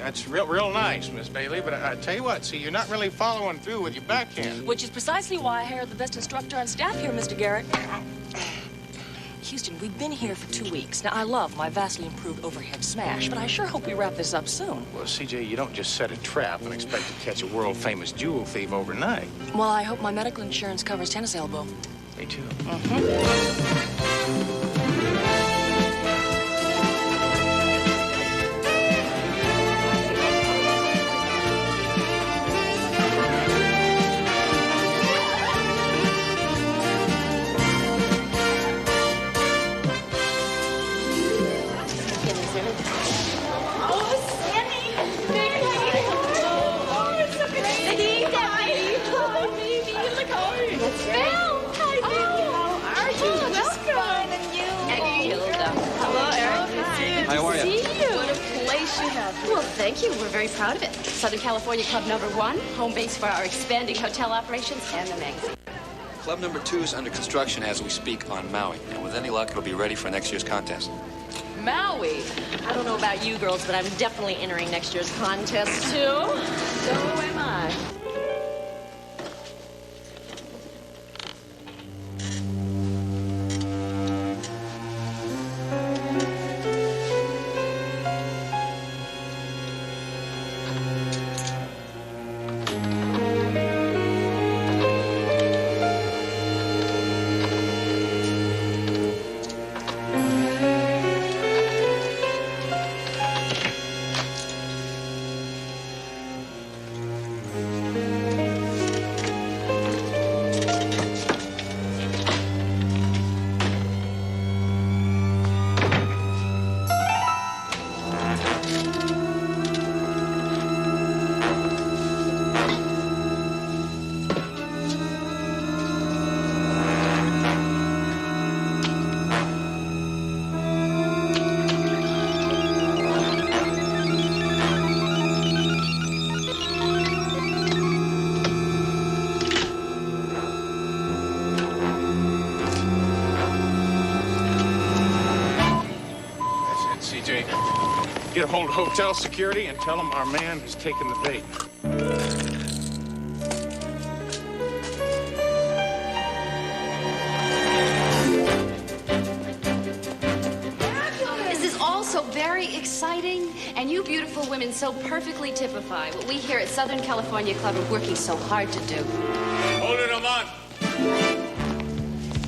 That's real nice, Miss Bailey, but I tell you what, see, you're not really following through with your backhand. Which is precisely why I hired the best instructor on staff here, Mr. Garrett. Houston, we've been here for 2 weeks. Now, I love my vastly improved overhead smash, but I sure hope we wrap this up soon. Well, CJ, you don't just set a trap and expect to catch a world-famous jewel thief overnight. Well, I hope my medical insurance covers tennis elbow. Me too. Well, thank you. We're very proud of it. Southern California Club #1, home base for our expanding hotel operations and the magazine. Club #2 is under construction as we speak on Maui, and with any luck, it'll be ready for next year's contest. Maui. I don't know about you girls, but I'm definitely entering next year's contest, too. So am I. Get a hold of hotel security and tell them our man has taken the bait. This is all so very exciting, and you beautiful women so perfectly typify what we here at Southern California Club are working so hard to do. Hold it, Armand.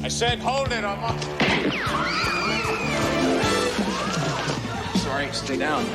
I said hold it, Armand. Sorry, stay down.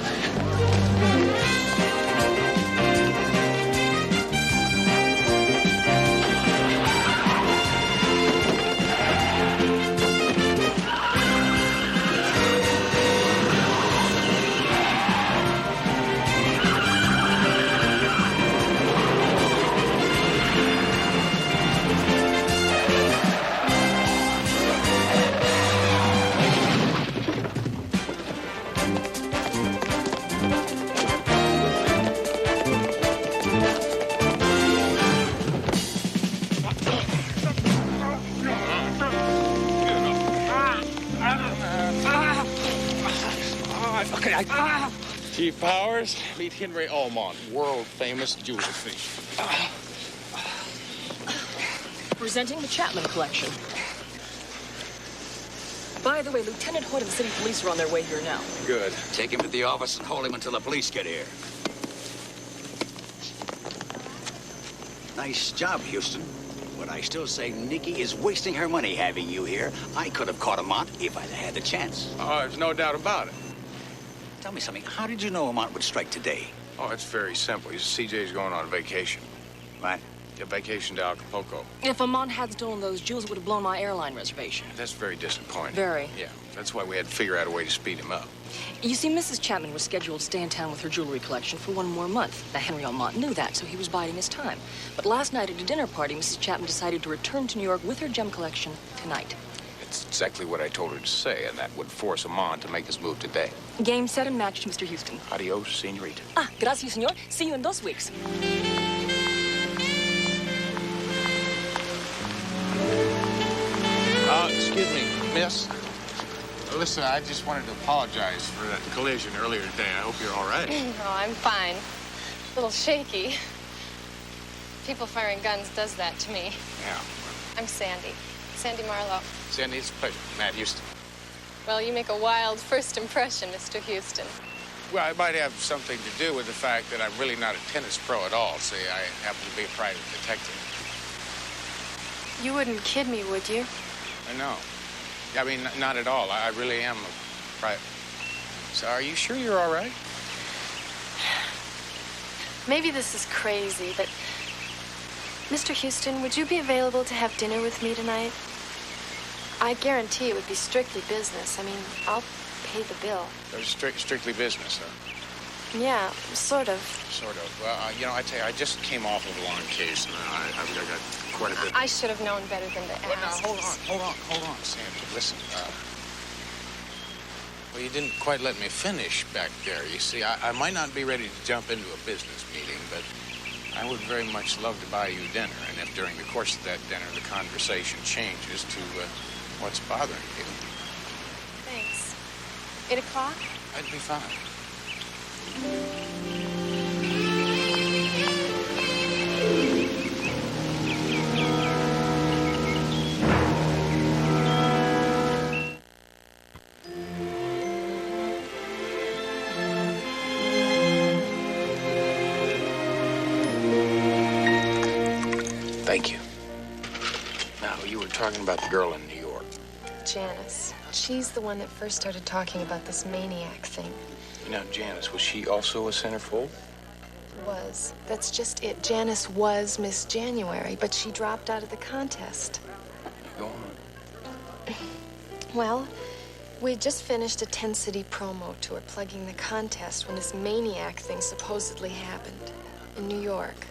Chief Powers, meet Henry Almont, world-famous jewel thief. Presenting the Chapman collection. By the way, Lieutenant Hoyt and the city police are on their way here now. Good. Take him to the office and hold him until the police get here. Nice job, Houston. But I still say Nikki is wasting her money having you here. I could have caught Amont if I'd had the chance. Oh, there's no doubt about it. Tell me something. How did you know Amont would strike today? Oh, it's very simple. CJ's going on vacation. What? A vacation to Acapulco. If Amon had stolen those jewels, it would have blown my airline reservation. That's very disappointing. Very. Yeah, that's why we had to figure out a way to speed him up. You see, Mrs. Chapman was scheduled to stay in town with her jewelry collection for 1 more month. Now, Henry Almont knew that, so he was biding his time. But last night at a dinner party, Mrs. Chapman decided to return to New York with her gem collection tonight. It's exactly what I told her to say, and that would force Amon to make his move today. Game, set, and match, Mr. Houston. Adios, senorita. Ah, gracias, senor. See you in 2 weeks. Excuse me, miss. listen, I just wanted to apologize for that collision earlier today. I hope you're all right. Oh, I'm fine. A little shaky. People firing guns does that to me. Yeah. I'm Sandy. Sandy Marlowe. Sandy, it's a pleasure. Matt Houston. Well, you make a wild first impression, Mr. Houston. Well, it might have something to do with the fact that I'm really not a tennis pro at all. See, I happen to be a private detective. You wouldn't kid me, would you? I know. I mean, not at all. I really am a private. So are you sure you're all right? Maybe this is crazy, but... Mr. Houston, would you be available to have dinner with me tonight? I guarantee it would be strictly business. I mean, I'll pay the bill. There's strictly business, huh? Yeah, sort of. Sort of. Well, you know, I tell you, I just came off of a long case, and I've got quite a bit. I should have known better than to Well, ask. now, hold on, Sandy. Listen, well, you didn't quite let me finish back there. You see, I might not be ready to jump into a business meeting, but I would very much love to buy you dinner. And if during the course of that dinner the conversation changes to what's bothering you, Thanks. 8 o'clock? I'd be fine. Thank you. Now, you were talking about the girl in New York. Janice. She's the one that first started talking about this maniac thing. Now, Janice, was she also a centerfold? Was. That's just it. Janice was Miss January, but she dropped out of the contest. Go on. Well, we just finished a 10-city promo tour plugging the contest when this maniac thing supposedly happened in New York,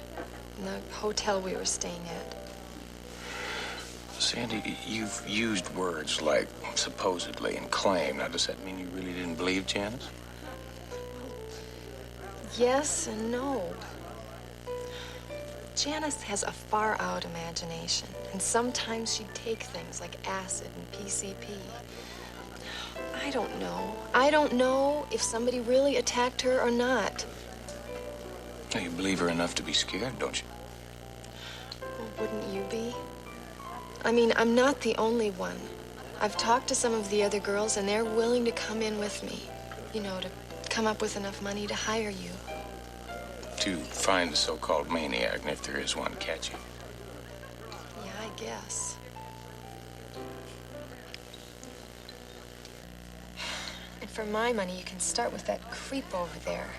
in the hotel we were staying at. Sandy, you've used words like supposedly and claim. Now, does that mean you really didn't believe Janice? Yes and no. Janice has a far-out imagination, and sometimes she'd take things like acid and PCP. I don't know. I don't know if somebody really attacked her or not. Now, you believe her enough to be scared, don't you? Well, wouldn't you be? I mean, I'm not the only one. I've talked to some of the other girls, and they're willing to come in with me. You know, to come up with enough money to hire you. To find the so-called maniac, and if there is one, catch him. Yeah, I guess. And for my money, you can start with that creep over there.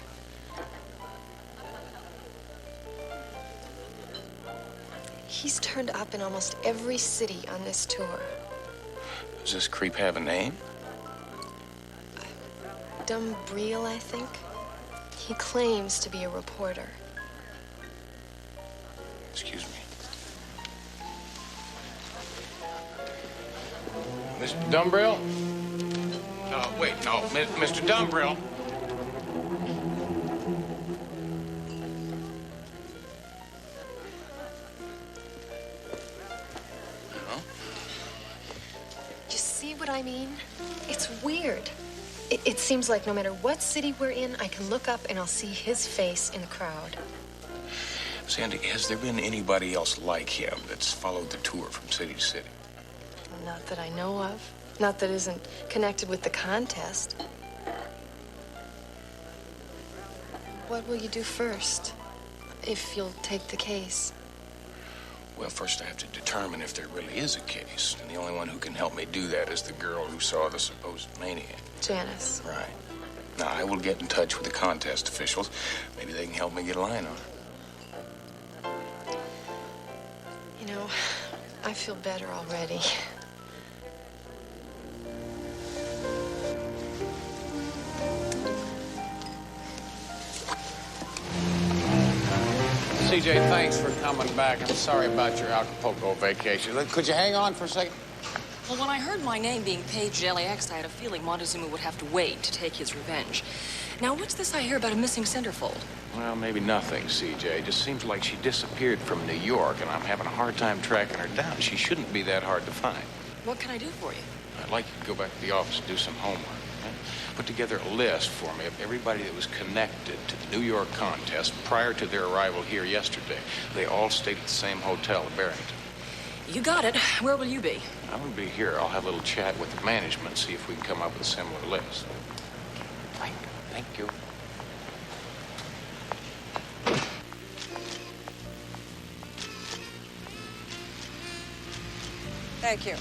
He's turned up in almost every city on this tour. Does this creep have a name? Dumbreel, I think. He claims to be a reporter. Excuse me. Mr. Dumbrell? No, wait, no. Mr. Dumbrell. You see what I mean? It's weird. It seems like no matter what city we're in, I can look up and I'll see his face in the crowd. Sandy, has there been anybody else like him that's followed the tour from city to city? Not that I know of. Not that isn't connected with the contest. What will you do first, if you'll take the case? Well, first I have to determine if there really is a case. And the only one who can help me do that is the girl who saw the supposed maniac. Janice. Right. Now, I will get in touch with the contest officials. Maybe they can help me get a line on her. You know, I feel better already. CJ, thanks for coming back. I'm sorry about your Acapulco vacation. Could you hang on for a second? Well, when I heard my name being paged to LAX, I had a feeling Montezuma would have to wait to take his revenge. Now, what's this I hear about a missing centerfold? Well, maybe nothing, CJ. Just seems like she disappeared from New York, and I'm having a hard time tracking her down. She shouldn't be that hard to find. What can I do for you? I'd like you to go back to the office and do some homework. Okay? Put together a list for me of everybody that was connected to the New York contest prior to their arrival here yesterday. They all stayed at the same hotel at Barrington. You got it. Where will you be? I will be here. I'll have a little chat with the management, see if we can come up with a similar list. Thank you. Thank you.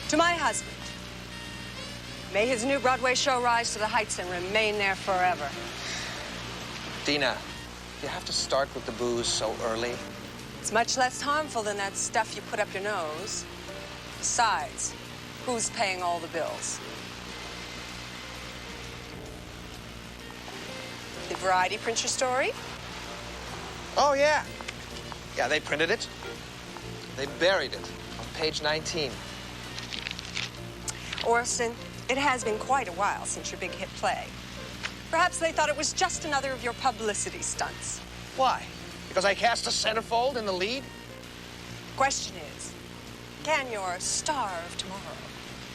To my husband, may his new Broadway show rise to the heights and remain there forever. Dina, you have to start with the booze so early. It's much less harmful than that stuff you put up your nose. Besides, who's paying all the bills? Did Variety print your story? Oh, yeah. Yeah, they printed it. They buried it on page 19. Orson, it has been quite a while since your big hit play. Perhaps they thought it was just another of your publicity stunts. Why? Because I cast a Centerfold in the lead? Question is, can your star of tomorrow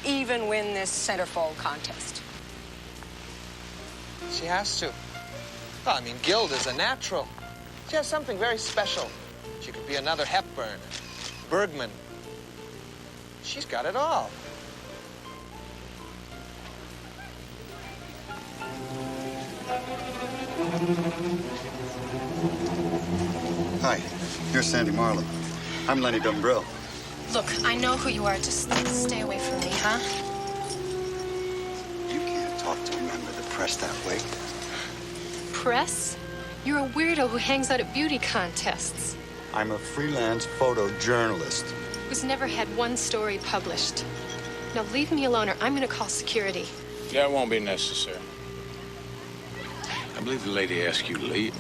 even win this Centerfold contest? She has to. Well, I mean, Gilda's a natural. She has something very special. She could be another Hepburn, Bergman. She's got it all. Hi, here's Sandy Marlowe. I'm Lenny Dumbrill. Look, I know who you are. Just stay away from me, huh? You can't talk to a member of the press that way. Press? You're a weirdo who hangs out at beauty contests. I'm a freelance photojournalist. Who's never had one story published. Now leave me alone or I'm gonna call security. That won't be necessary. I believe the lady asked you to leave.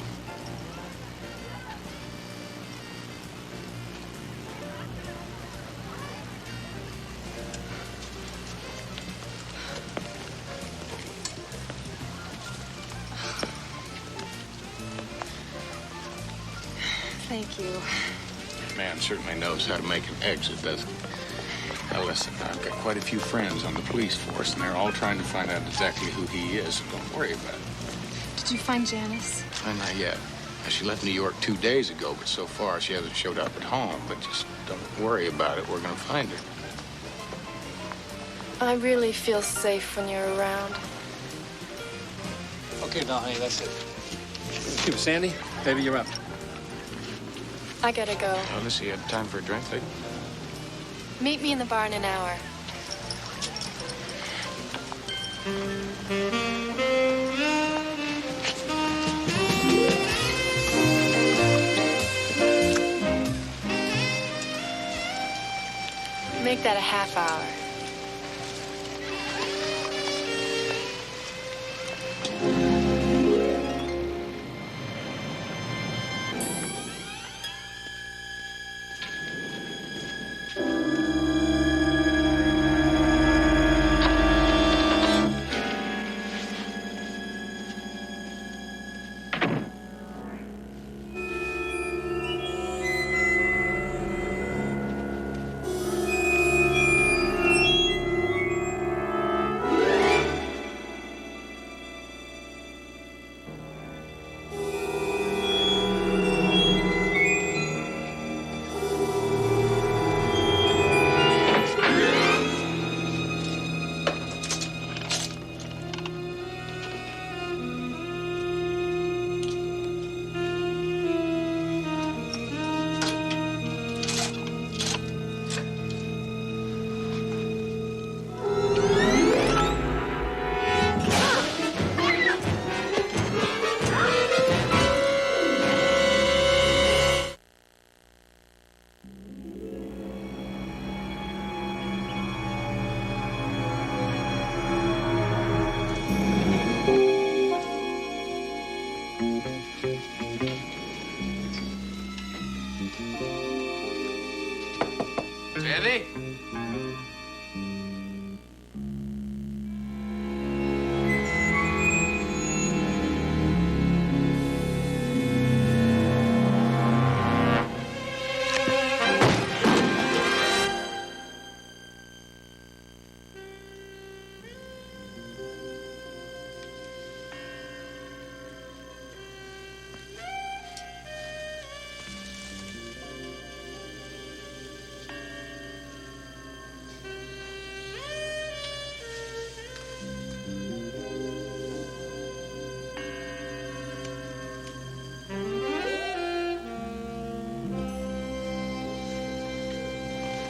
Thank you. Man certainly knows how to make an exit, doesn't he? Now listen, I've got quite a few friends on the police force, and they're all trying to find out exactly who he is, so don't worry about it. Did you find Janice? Not yet. She left New York 2 days ago, but so far she hasn't showed up at home. But just don't worry about it. We're going to find her. I really feel safe when you're around. Okay, now, honey, that's it. Here, Sandy, baby, you're up. I gotta go. Let's see, you have time for a drink, lady? Meet me in the bar in an hour. Make that a half hour. Sandy?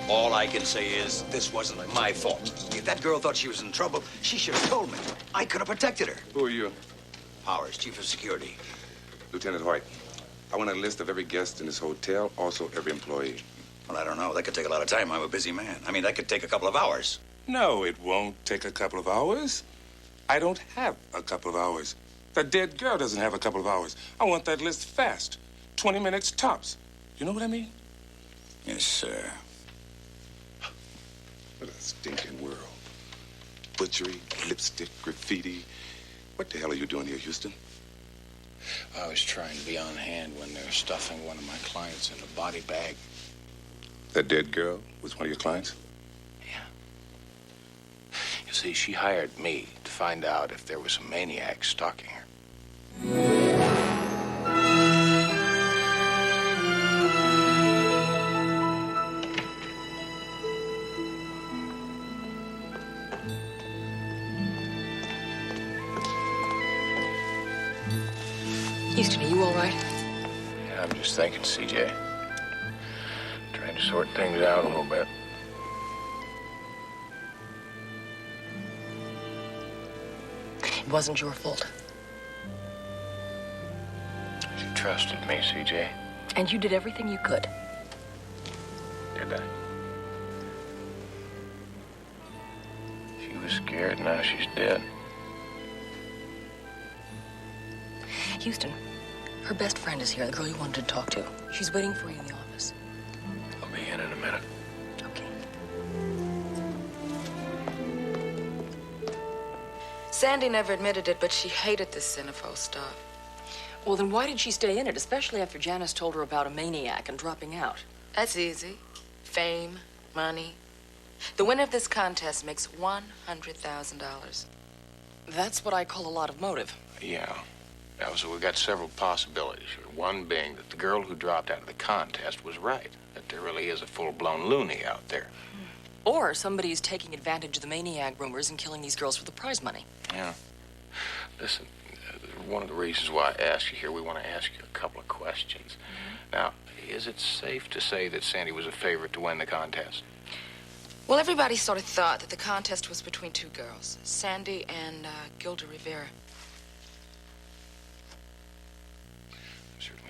All I can say is this wasn't my fault. If that girl thought she was in trouble, she should have told me. I could have protected her. Who are you? Powers, Chief of Security. Lieutenant White. I want a list of every guest in this hotel, also every employee. Well, I don't know. That could take a lot of time. I'm a busy man. I mean, that could take a couple of hours. No, it won't take a couple of hours. I don't have a couple of hours. That dead girl doesn't have a couple of hours. I want that list fast. 20 minutes tops. You know what I mean? Yes, sir. What a stinking world. Butchery, lipstick, graffiti. What the hell are you doing here, Houston? I was trying to be on hand when they're stuffing one of my clients in a body bag. That dead girl was one of your clients? Yeah. You see, she hired me to find out if there was a maniac stalking her. Houston, are you all right? Yeah, I'm just thinking, CJ. Trying to sort things out a little bit. It wasn't your fault. You trusted me, CJ. And you did everything you could. Did I? She was scared, now she's dead. Houston, her best friend is here, the girl you wanted to talk to. She's waiting for you in the office. I'll be in a minute. Okay. Sandy never admitted it, but she hated this Centerfold stuff. Well, then why did she stay in it, especially after Janice told her about a maniac and dropping out? That's easy. Fame, money. The winner of this contest makes $100,000. That's what I call a lot of motive. Yeah. Now, so we've got several possibilities here. One being that the girl who dropped out of the contest was right, that there really is a full-blown loony out there. Or somebody's taking advantage of the maniac rumors and killing these girls for the prize money. Yeah. Listen, one of the reasons why I asked you here, we want to ask you a couple of questions. Now, is it safe to say that Sandy was a favorite to win the contest? Well, everybody sort of thought that the contest was between two girls, Sandy and Gilda Rivera.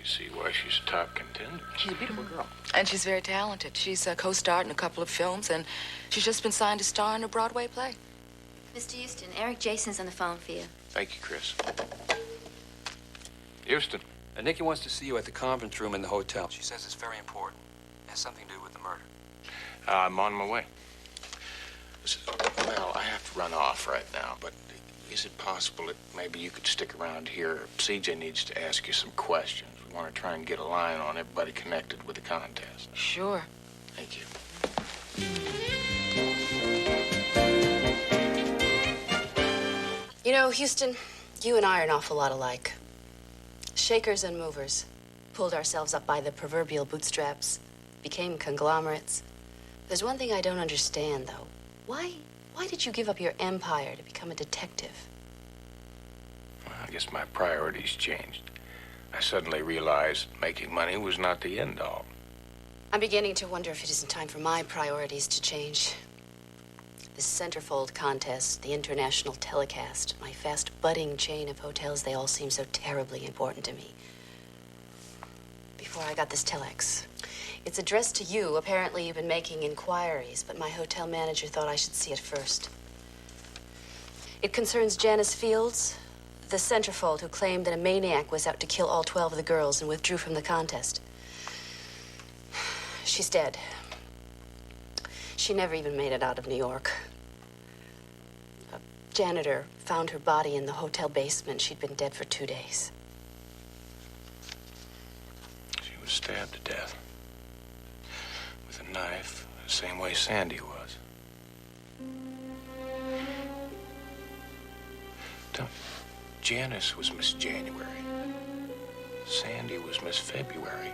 See why she's a top contender. She's a beautiful girl. And she's very talented. She's co-starred in a couple of films, and she's just been signed to star in a Broadway play. Mr. Houston, Eric Jason's on the phone for you. Thank you, Chris. Houston. Nikki wants to see you at the conference room in the hotel. She says it's very important. It has something to do with the murder. I'm on my way. Listen, well, I have to run off right now, but is it possible that maybe you could stick around here? CJ needs to ask you some questions. We want to try and get a line on everybody connected with the contest. Sure. Thank you. You know, Houston, you and I are an awful lot alike. Shakers and movers. Pulled ourselves up by the proverbial bootstraps. Became conglomerates. There's one thing I don't understand, though. Why did you give up your empire to become a detective? Well, I guess my priorities changed. I suddenly realized making money was not the end all. I'm beginning to wonder if it isn't time for my priorities to change. This Centerfold contest, the international telecast, my fast budding chain of hotels, they all seem so terribly important to me. Before I got this telex, it's addressed to you. Apparently you've been making inquiries, but my hotel manager thought I should see it first. It concerns Janice Fields, the Centerfold who claimed that a maniac was out to kill all 12 of the girls and withdrew from the contest. She's dead. She never even made it out of New York. A janitor found her body in the hotel basement. She'd been dead for 2 days. She was stabbed to death. With a knife, the same way Sandy was. Janice was Miss January. Sandy was Miss February.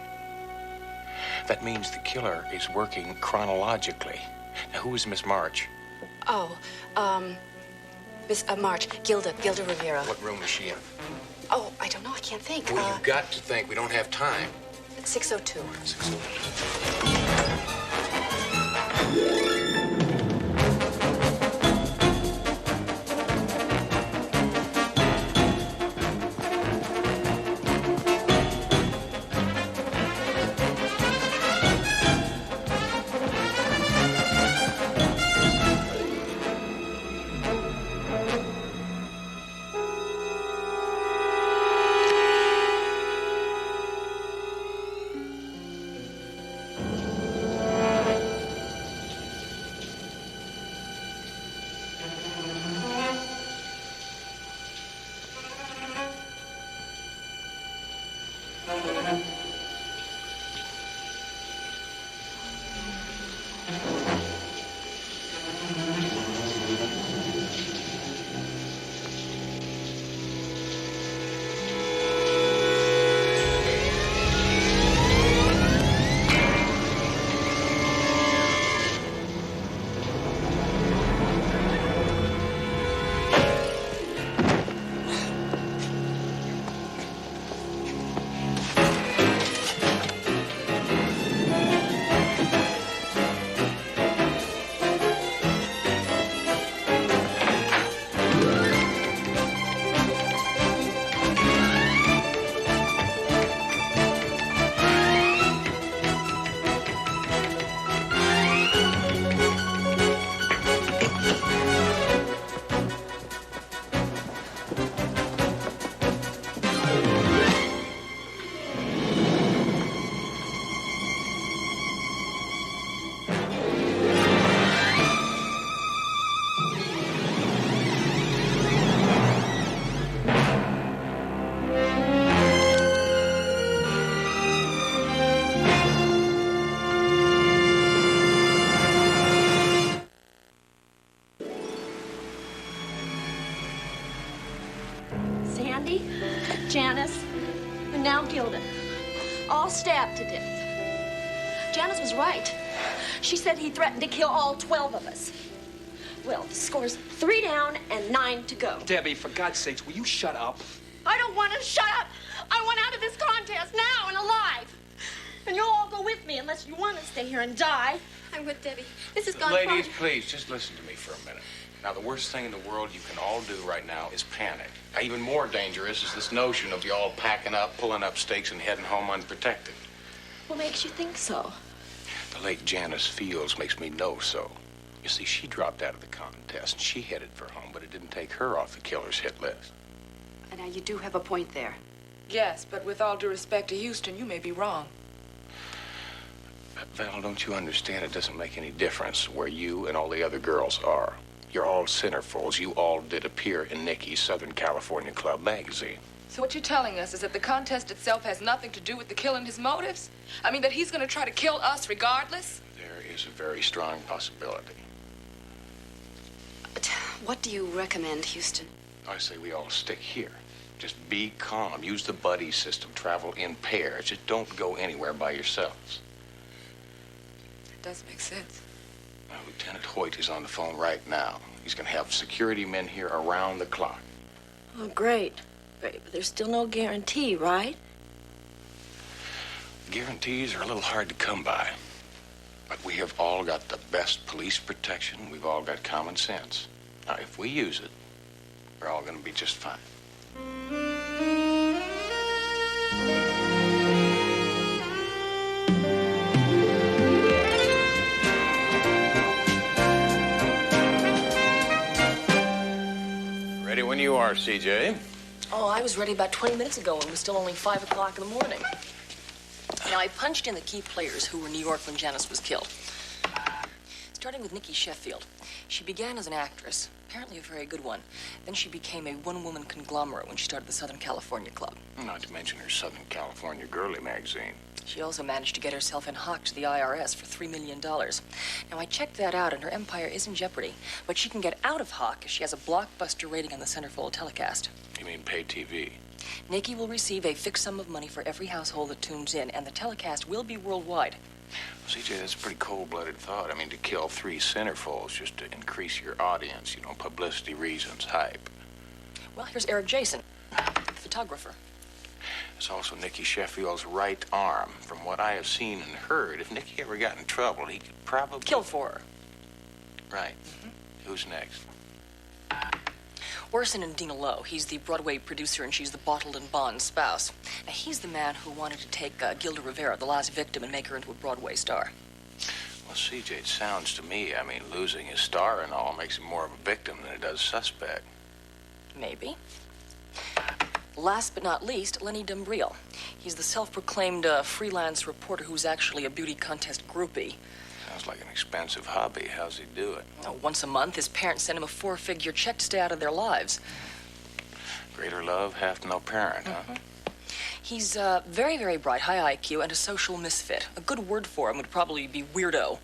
That means the killer is working chronologically. Now, who is Miss March? Oh, Miss March, Gilda Rivera. What room is she in? Oh, I don't know. I can't think. Well, you've got to think. We don't have time. 602. 602. Sandy, Janice, and now Gilda, all stabbed to death. Janice was right. She said he threatened to kill all 12 of us. Well, the score's 3 down and 9 to go. Debbie, for God's sakes, will you shut up? I don't want to shut up. I want out of this contest now and alive. And you'll all go with me unless you want to stay here and die. I'm with Debbie. This has gone Ladies, far. please, just listen to me for a minute. Now, the worst thing in the world you can all do right now is panic. Now, even more dangerous is this notion of you all packing up, pulling up stakes, and heading home unprotected. What makes you think so? The late Janice Fields makes me know so. You see, she dropped out of the contest, and she headed for home, but it didn't take her off the killer's hit list. Now, you do have a point there. Yes, but with all due respect to Houston, you may be wrong. Val, don't you understand? It doesn't make any difference where you and all the other girls are. You're all centerfolds. You all did appear in Nikki's Southern California Club magazine. So what you're telling us is that the contest itself has nothing to do with the killing his motives? I mean, that he's going to try to kill us regardless? There is a very strong possibility. But what do you recommend, Houston? I say we all stick here. Just be calm. Use the buddy system. Travel in pairs. Just don't go anywhere by yourselves. That does make sense. Now, Lieutenant Hoyt is on the phone right now. He's going to have security men here around the clock. Oh, great. Great, but there's still no guarantee, right? Guarantees are a little hard to come by. But we have all got the best police protection. We've all got common sense. Now, if we use it, we're all going to be just fine. Ready when you are, CJ. Oh, I was ready about 20 minutes ago and it was still only 5 o'clock in the morning. Now, I punched in the key players who were in New York when Janice was killed. Starting with Nikki Sheffield. She began as an actress, apparently a very good one. Then she became a one-woman conglomerate when she started the Southern California Club. Not to mention her Southern California Girly magazine. She also managed to get herself in hock to the IRS for $3 million. Now, I checked that out, and her empire is in jeopardy. But she can get out of hock if she has a blockbuster rating on the Centerfold telecast. You mean pay TV? Nikki will receive a fixed sum of money for every household that tunes in, and the telecast will be worldwide. CJ, that's a pretty cold-blooded thought. I mean, to kill 3 centerfolds just to increase your audience, you know, publicity reasons, hype. Well, here's Eric Jason, photographer. It's also Nicky Sheffield's right arm. From what I have seen and heard, if Nicky ever got in trouble, he could probably... Kill for her. Right. Who's next? Orson and Dina Lowe. He's the Broadway producer, and she's the bottled and bond spouse. Now, he's the man who wanted to take Gilda Rivera, the last victim, and make her into a Broadway star. Well, CJ, it sounds to me, I mean, losing his star and all makes him more of a victim than it does suspect. Maybe. Last but not least, Lenny Dumbriel. He's the self-proclaimed freelance reporter who's actually a beauty contest groupie. Sounds like an expensive hobby. How's he do it? Once a month, his parents send him a 4-figure check to stay out of their lives. Greater love hath no parent, huh? He's very, very bright, high IQ, and a social misfit. A good word for him would probably be weirdo.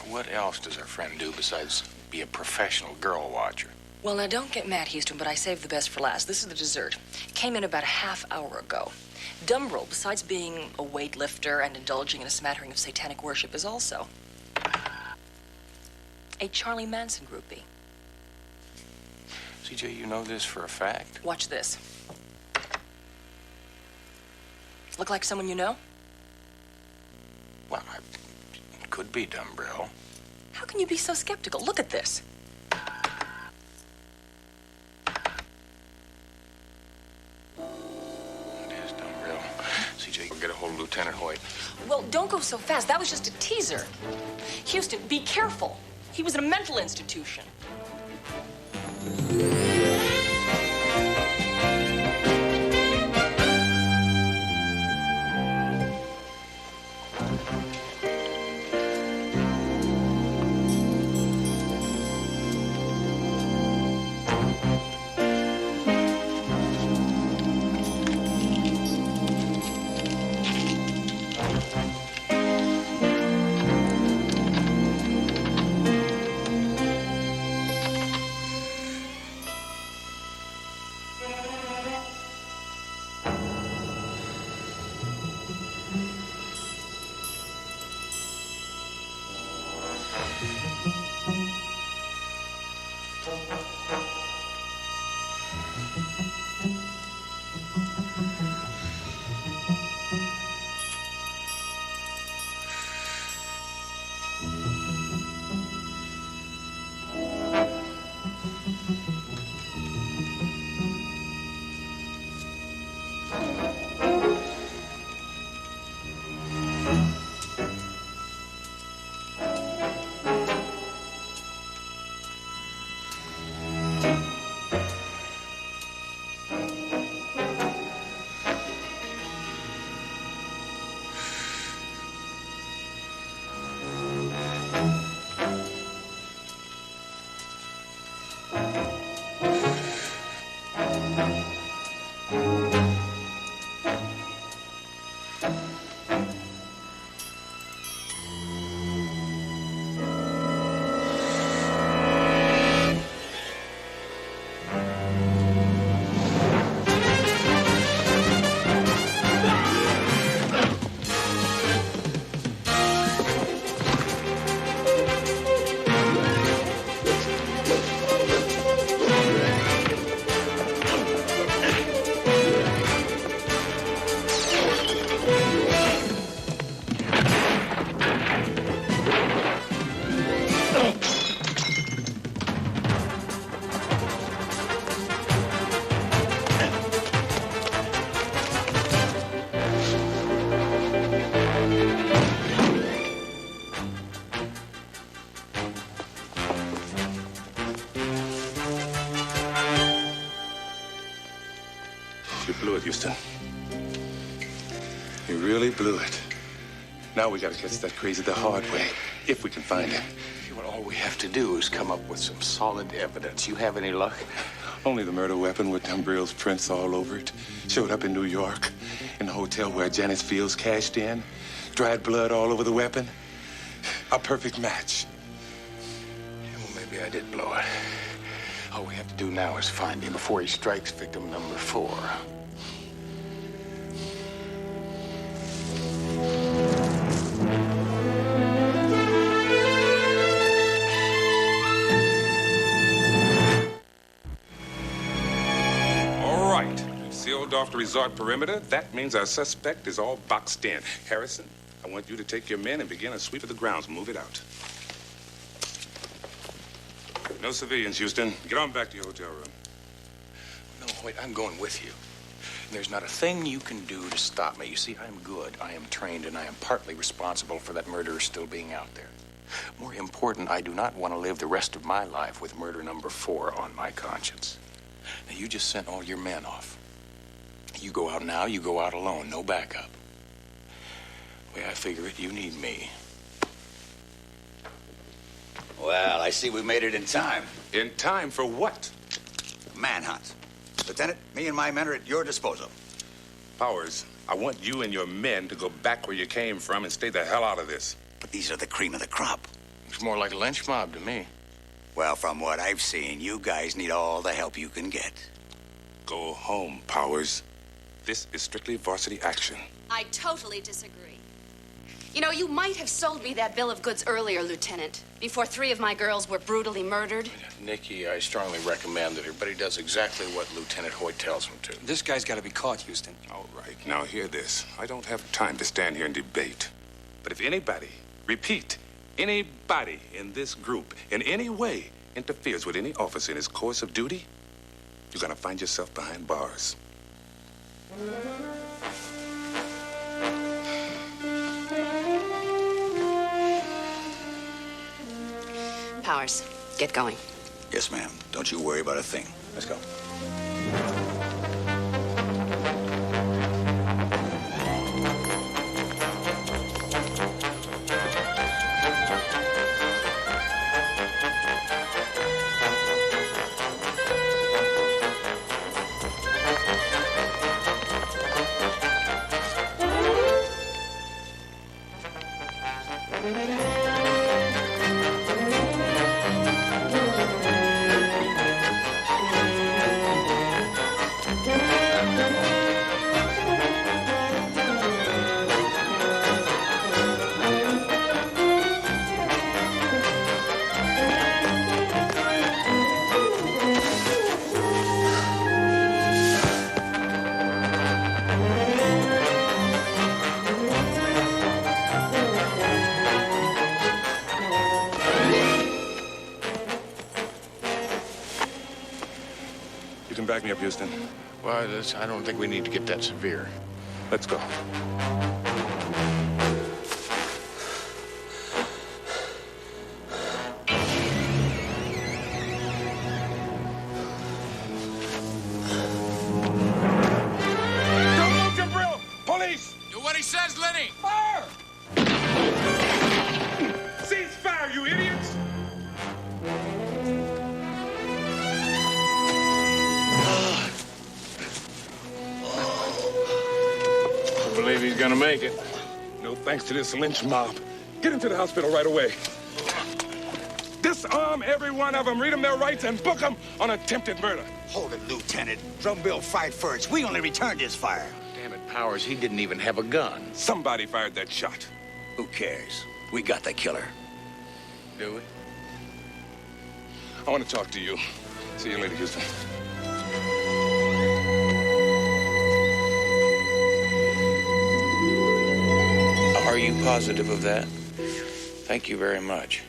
What else does our friend do besides be a professional girl watcher? Well, now, don't get mad, Houston, but I saved the best for last. This is the dessert. Came in about a half hour ago. Dumbriel, besides being a weightlifter and indulging in a smattering of satanic worship, is also a Charlie Manson groupie. CJ, you know this for a fact? Watch this. Look like someone you know? Well, it could be Dumbriel. How can you be so skeptical? Look at this. CJ, get a hold of Lieutenant Hoyt. Well, don't go so fast. That was just a teaser. Houston, be careful. He was in a mental institution. You blew it, Houston. You really blew it. Now we gotta catch that crazy the hard way, if we can find him. Well, all we have to do is come up with some solid evidence. You have any luck? Only the murder weapon with Dumbriel's prints all over it. Showed up in New York, in the hotel where Janice Fields cashed in. Dried blood all over the weapon. A perfect match. Yeah, well, maybe I did blow it. All we have to do now is find him before he strikes victim number 4. All right. Sealed off off the resort perimeter, that means our suspect is all boxed in. Harrison, I want you to take your men and begin a sweep of the grounds. Move it out. No civilians, Houston. Get on back to your hotel room. No, wait, I'm going with you. There's not a thing you can do to stop me. You see, I'm good, I am trained, and I am partly responsible for that murderer still being out there. More important, I do not want to live the rest of my life with murder number 4 on my conscience. Now, you just sent all your men off. You go out now, you go out alone, no backup. The way I figure it, you need me. Well, I see we made it in time. In time for what? Manhunt. Lieutenant, me and my men are at your disposal. Powers, I want you and your men to go back where you came from and stay the hell out of this. But these are the cream of the crop. Looks more like a lynch mob to me. Well, from what I've seen, you guys need all the help you can get. Go home, Powers. This is strictly varsity action. I totally disagree. You know, you might have sold me that bill of goods earlier, Lieutenant, before 3 of my girls were brutally murdered. Nikki, I strongly recommend that everybody does exactly what Lieutenant Hoyt tells them to. This guy's got to be caught, Houston. All right, now hear this. I don't have time to stand here and debate. But if anybody, repeat, anybody in this group in any way interferes with any officer in his course of duty, you're gonna find yourself behind bars. Powers, get going. Yes, ma'am. Don't you worry about a thing. Let's go. Back me up, Houston. Well, I don't think we need to get that severe. Let's go. Don't move, Jabril! Police! Do what he says, Lenny! Fire! Cease fire, you idiots! I believe he's gonna make it. No thanks to this lynch mob. Get him to the hospital right away. Disarm every one of them, read them their rights, and book them on attempted murder. Hold it, Lieutenant. Drumbill fired first. We only returned his fire. Damn it, Powers, he didn't even have a gun. Somebody fired that shot. Who cares? We got the killer. Do we? I want to talk to you. See you later, Houston. Are you positive of that? Thank you very much.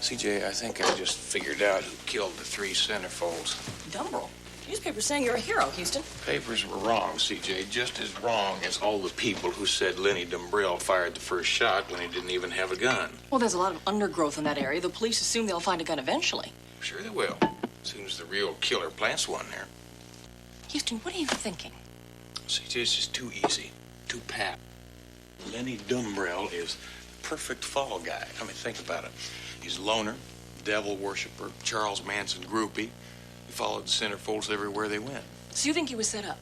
CJ, I think I just figured out who killed the 3 centerfolds. Dumbrell. Newspaper's saying you're a hero, Houston. Papers were wrong, CJ, just as wrong as all the people who said Lenny Dumbrell fired the first shot when he didn't even have a gun. Well, there's a lot of undergrowth in that area. The police assume they'll find a gun eventually. Sure they will. As soon as the real killer plants one there. Houston, what are you thinking? CJ, it's just too easy, too pat. Lenny Dumbrell is the perfect fall guy. I mean, think about it. He's a loner, devil worshiper, Charles Manson groupie. He followed the centerfolds everywhere they went. So you think he was set up?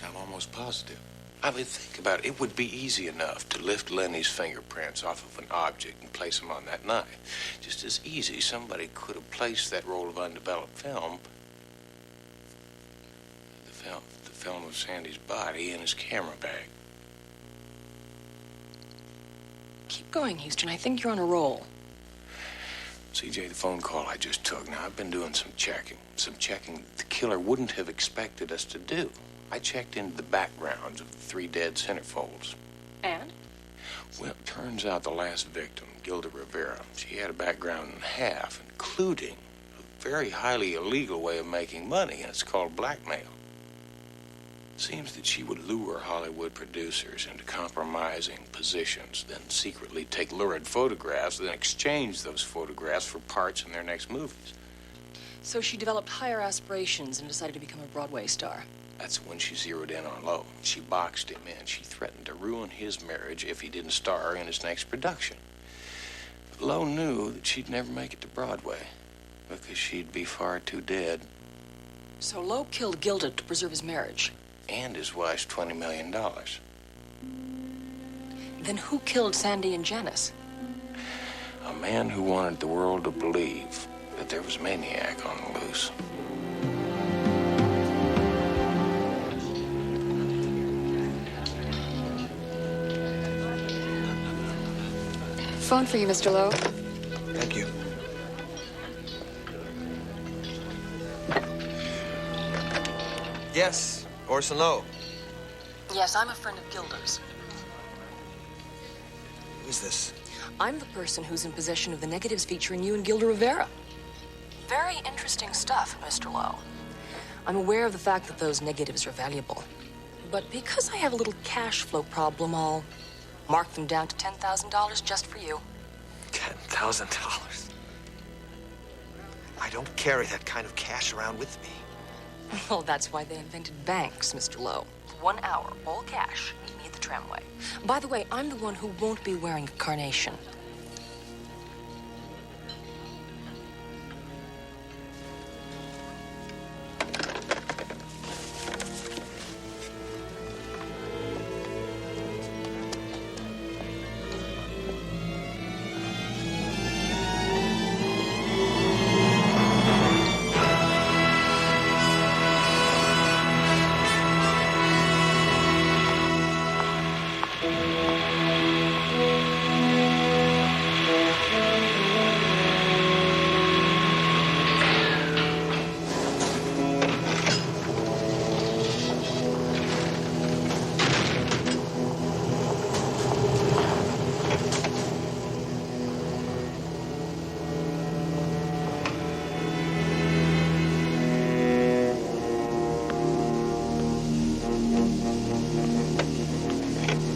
I'm almost positive. I mean, think about it. It would be easy enough to lift Lenny's fingerprints off of an object and place them on that knife. Just as easy, somebody could have placed that roll of undeveloped film, the film of Sandy's body, in his camera bag. Keep going, Houston. I think you're on a roll. CJ, the phone call I just took. Now, I've been doing some checking. some checking the killer wouldn't have expected us to do. I checked into the backgrounds of the 3 dead Centerfolds. And? Well, it turns out the last victim, Gilda Rivera, she had a background in half, including a very highly illegal way of making money, and it's called blackmail. It seems that she would lure Hollywood producers into compromising positions, then secretly take lurid photographs, then exchange those photographs for parts in their next movies. So she developed higher aspirations and decided to become a Broadway star. That's when she zeroed in on Lowe. She boxed him in. She threatened to ruin his marriage if he didn't star in his next production. But Lowe knew that she'd never make it to Broadway because she'd be far too dead. So Lowe killed Gilda to preserve his marriage. And his wife's $20 million. Then who killed Sandy and Janice? A man who wanted the world to believe that there was a maniac on the loose. Phone for you, Mr. Lowe. Thank you. Yes, Orson Lowe. Yes, I'm a friend of Gilda's. Who's this? I'm the person who's in possession of the negatives featuring you and Gilda Rivera. Very interesting stuff, Mr. Lowe. I'm aware of the fact that those negatives are valuable. But because I have a little cash flow problem, I'll mark them down to $10,000 just for you. $10,000? I don't carry that kind of cash around with me. Well, that's why they invented banks, Mr. Lowe. 1 hour, all cash. Meet me at the tramway. By the way, I'm the one who won't be wearing a carnation.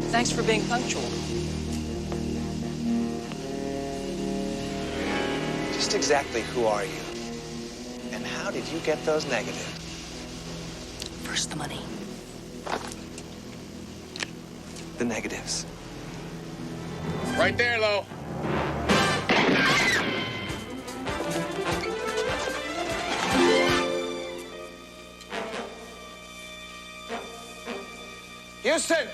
Thanks for being punctual. Just exactly who are you? And how did you get those negatives? First, the money. The negatives. Right there, Lowe. Houston!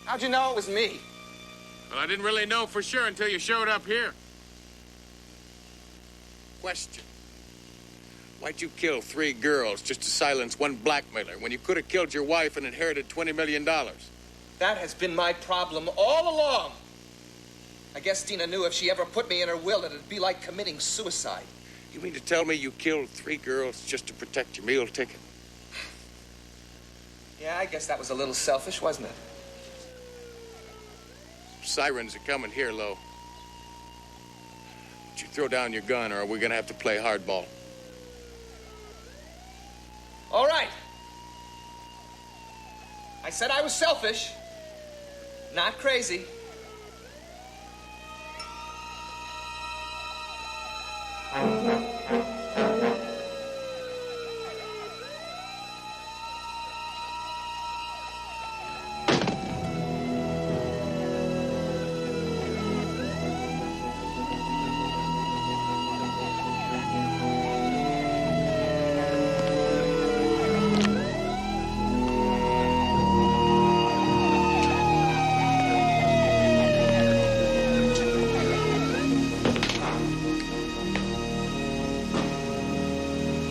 How'd you know it was me? Well, I didn't really know for sure until you showed up here. Question. Why'd you kill 3 girls just to silence one blackmailer when you could have killed your wife and inherited $20 million? That has been my problem all along. I guess Dina knew if she ever put me in her will, it'd be like committing suicide. You mean to tell me you killed 3 girls just to protect your meal ticket? Yeah, I guess that was a little selfish, wasn't it? Sirens are coming here, Lowe. Would you throw down your gun, or are we gonna have to play hardball? All right. I said I was selfish, not crazy.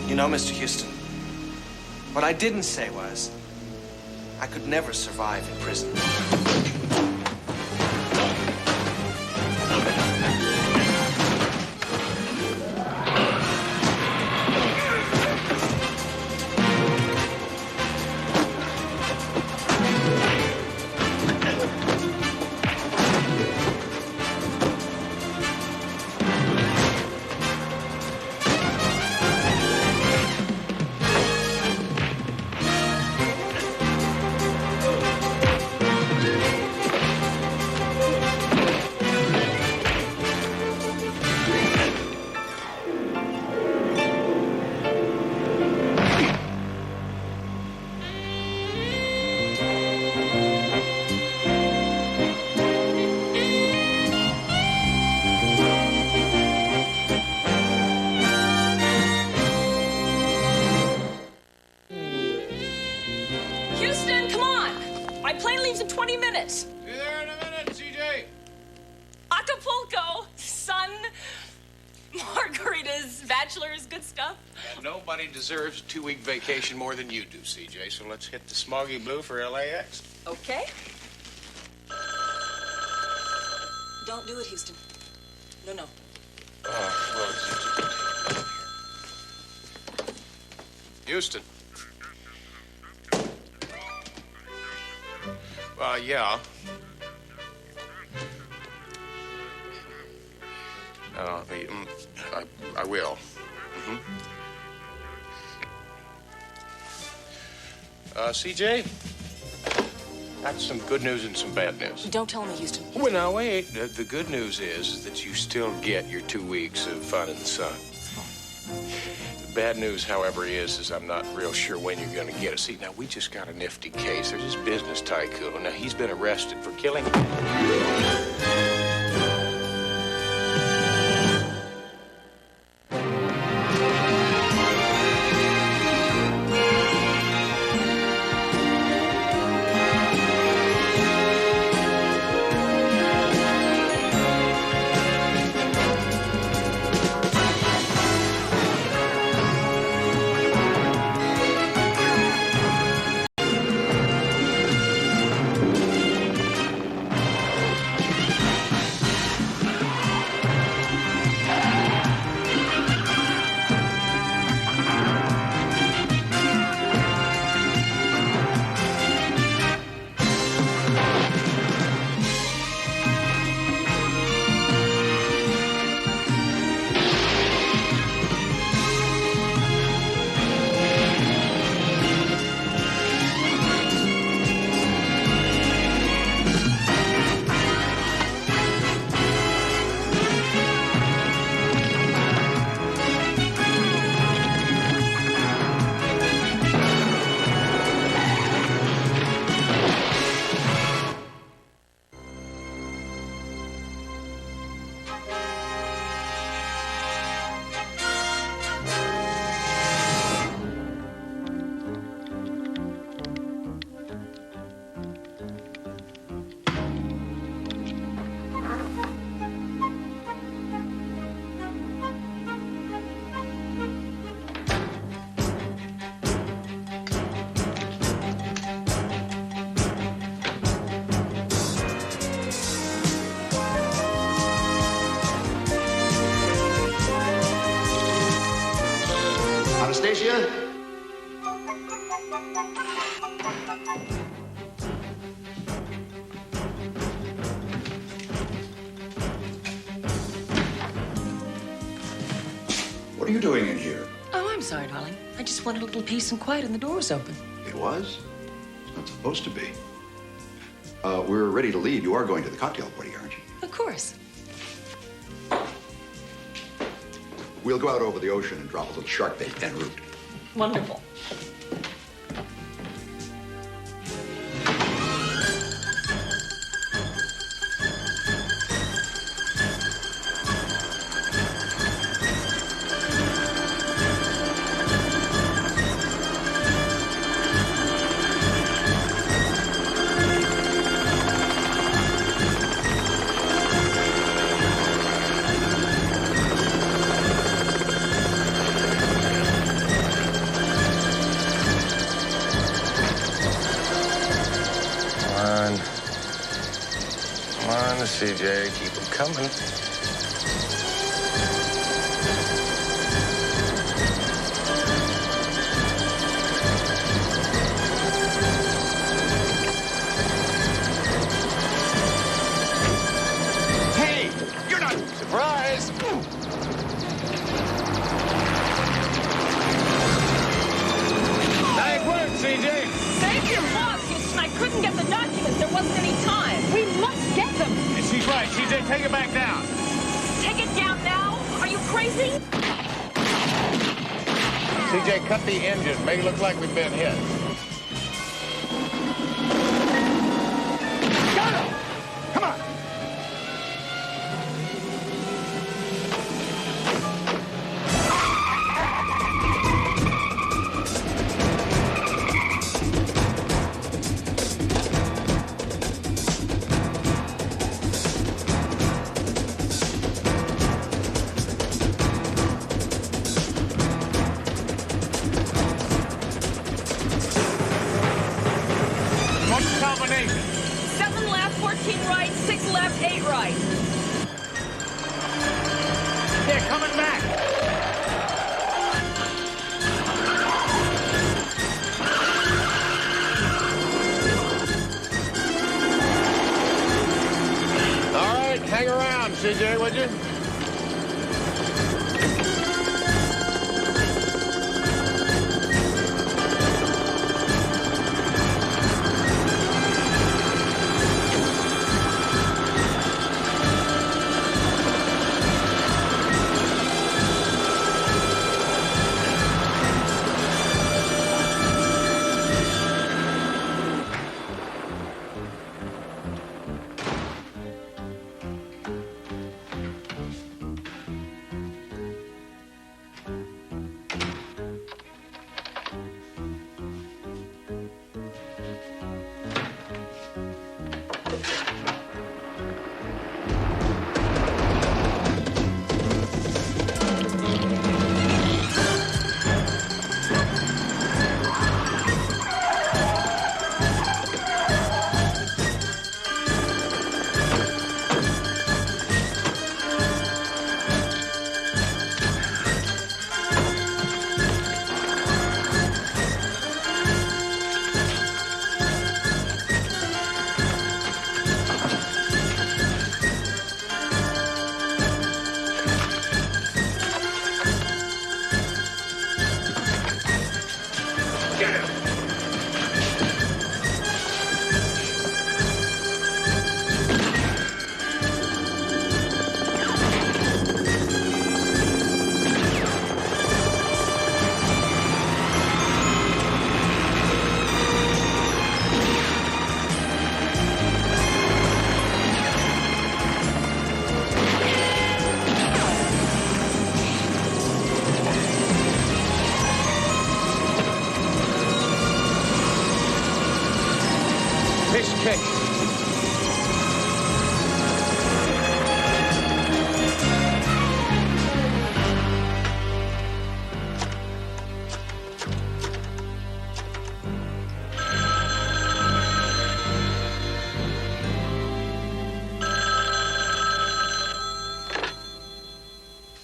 You know, Mr. Houston, what I didn't say was I could never survive in prison. Houston, come on! My plane leaves in 20 minutes. Be there in a minute, CJ. Acapulco, sun, margaritas, bachelors, good stuff. And nobody deserves a 2-week vacation more than you do, CJ, so let's hit the smoggy blue for LAX. Okay. Don't do it, Houston. No. Houston. Yeah. I will. CJ, that's some good news and some bad news. Don't tell me, Houston. Well, now, wait. The good news is that you still get your 2 weeks of fun in the sun. The bad news, however, is I'm not real sure when you're going to get it. See, now, we just got a nifty case. There's this business tycoon. Now, he's been arrested for killing... Anastasia? What are you doing in here? Oh, I'm sorry, darling. I just wanted a little peace and quiet, and the door was open. It was? It's not supposed to be. We're ready to leave. You are going to the cocktail party, aren't you? Of course. We'll go out over the ocean and drop a little shark bait en route. Wonderful. CJ, keep them coming. Hey, you're not... Surprise! Nice work, CJ. Thank you, Bob, Houston. I couldn't get the documents. There wasn't any time. We must get them. And she's right. CJ, take it back down. Take it down now? Are you crazy? CJ, cut the engine. Make it look like we've been hit. Got him! Come on! combination? 7 left, 14 right, 6 left, 8 right. They're coming back. All right, hang around, CJ, would you?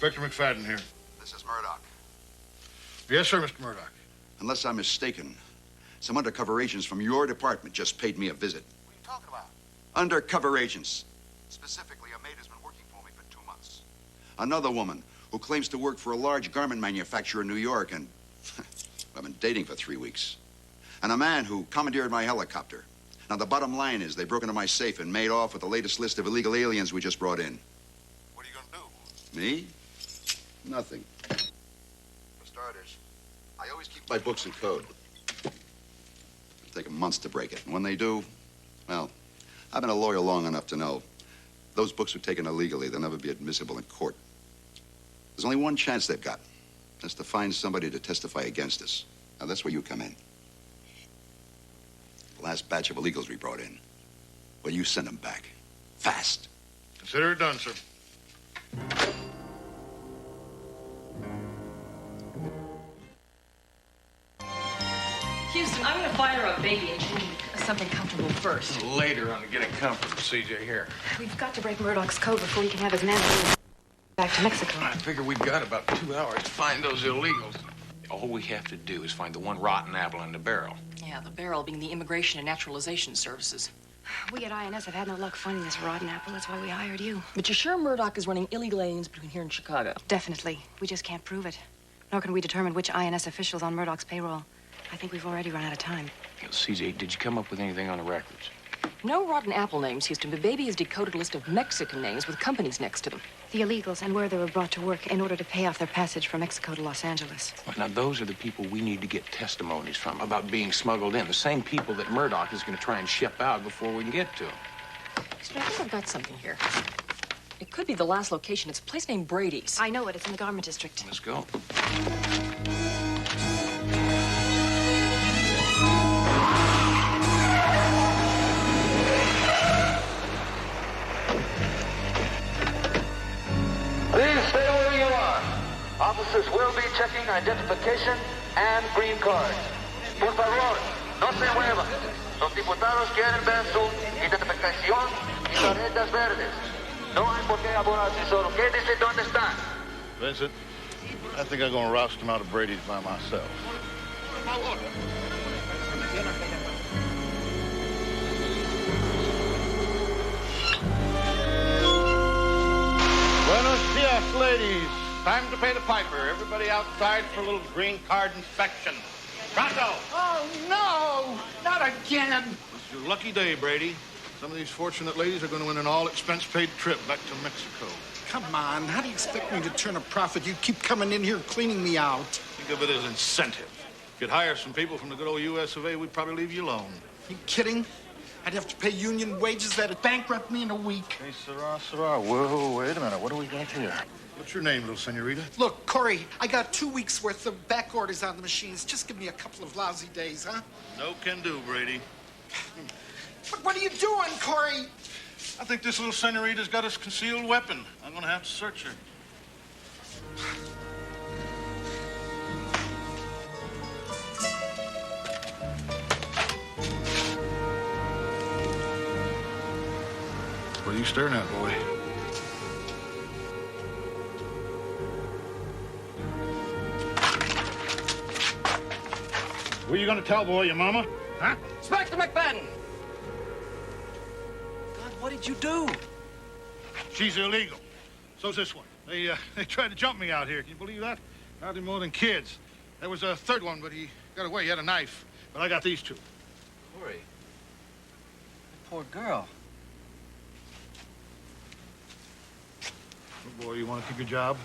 Inspector McFadden here. This is Murdoch. Yes, sir, Mr. Murdoch. Unless I'm mistaken, some undercover agents from your department just paid me a visit. What are you talking about? Undercover agents. Specifically, a maid who's been working for me for 2 months. Another woman who claims to work for a large garment manufacturer in New York and I've been dating for 3 weeks. And a man who commandeered my helicopter. Now, the bottom line is they broke into my safe and made off with the latest list of illegal aliens we just brought in. What are you gonna do? Me? Nothing. For starters, I always keep my books in code. It'll take them months to break it. And when they do, well, I've been a lawyer long enough to know those books were taken illegally. They'll never be admissible in court. There's only one chance they've got. That's to find somebody to testify against us. Now, that's where you come in. The last batch of illegals we brought in. Well, you send them back. Fast. Consider it done, sir. Houston, I'm gonna fire up baby and change something comfortable first. Later on getting comfort from CJ here. We've got to break Murdoch's code before he can have his man back to Mexico. I figure we've got about 2 hours to find those illegals. All we have to do is find the one rotten apple in the barrel. Yeah, the barrel being the Immigration and Naturalization Services. We at INS have had no luck finding this rotten apple. That's why we hired you. But you're sure Murdoch is running illegal aliens between here and Chicago? Definitely. We just can't prove it. Nor can we determine which INS official's on Murdoch's payroll. I think we've already run out of time. CJ, did you come up with anything on the records? No rotten apple names, Houston, but baby has decoded a list of Mexican names with companies next to them. The illegals and where they were brought to work in order to pay off their passage from Mexico to Los Angeles. Well, now, those are the people we need to get testimonies from about being smuggled in. The same people that Murdoch is going to try and ship out before we can get to them. So I think I've got something here. It could be the last location. It's a place named Brady's. I know it. It's in the garment district. Let's go. Please stay where you are. Officers will be checking identification and green cards. Por favor, no se muevan. Los diputados quieren ver su identificación y tarjetas verdes. No hay por qué apurarse, solo quédese donde están. Vincent, I think I'm going to roust him out of Brady's by myself. Buenos dias, ladies. Time to pay the piper. Everybody outside for a little green card inspection. Pronto! Oh, no! Not again! It's your lucky day, Brady. Some of these fortunate ladies are going to win an all-expense-paid trip back to Mexico. Come on, how do you expect me to turn a profit? You keep coming in here cleaning me out. Think of it as incentive. If you'd hire some people from the good old U.S. of A., we'd probably leave you alone. You kidding? I'd have to pay union wages that'd bankrupt me in a week. Hey, Sarah. Whoa, wait a minute. What do we got here? What's your name, little senorita? Look, Corey, I got 2 weeks' worth of back orders on the machines. Just give me a couple of lousy days, huh? No can do, Brady. But what are you doing, Corey? I think this little senorita's got a concealed weapon. I'm going to have to search her. What are you staring at, boy? What are you going to tell, boy, your mama? Huh? Inspector McFadden! God, what did you do? She's illegal. So's this one. They tried to jump me out here. Can you believe that? Hardly more than kids. There was a third one, but he got away. He had a knife. But I got these two. Corey. The poor girl. Oh, boy, you want to keep your job?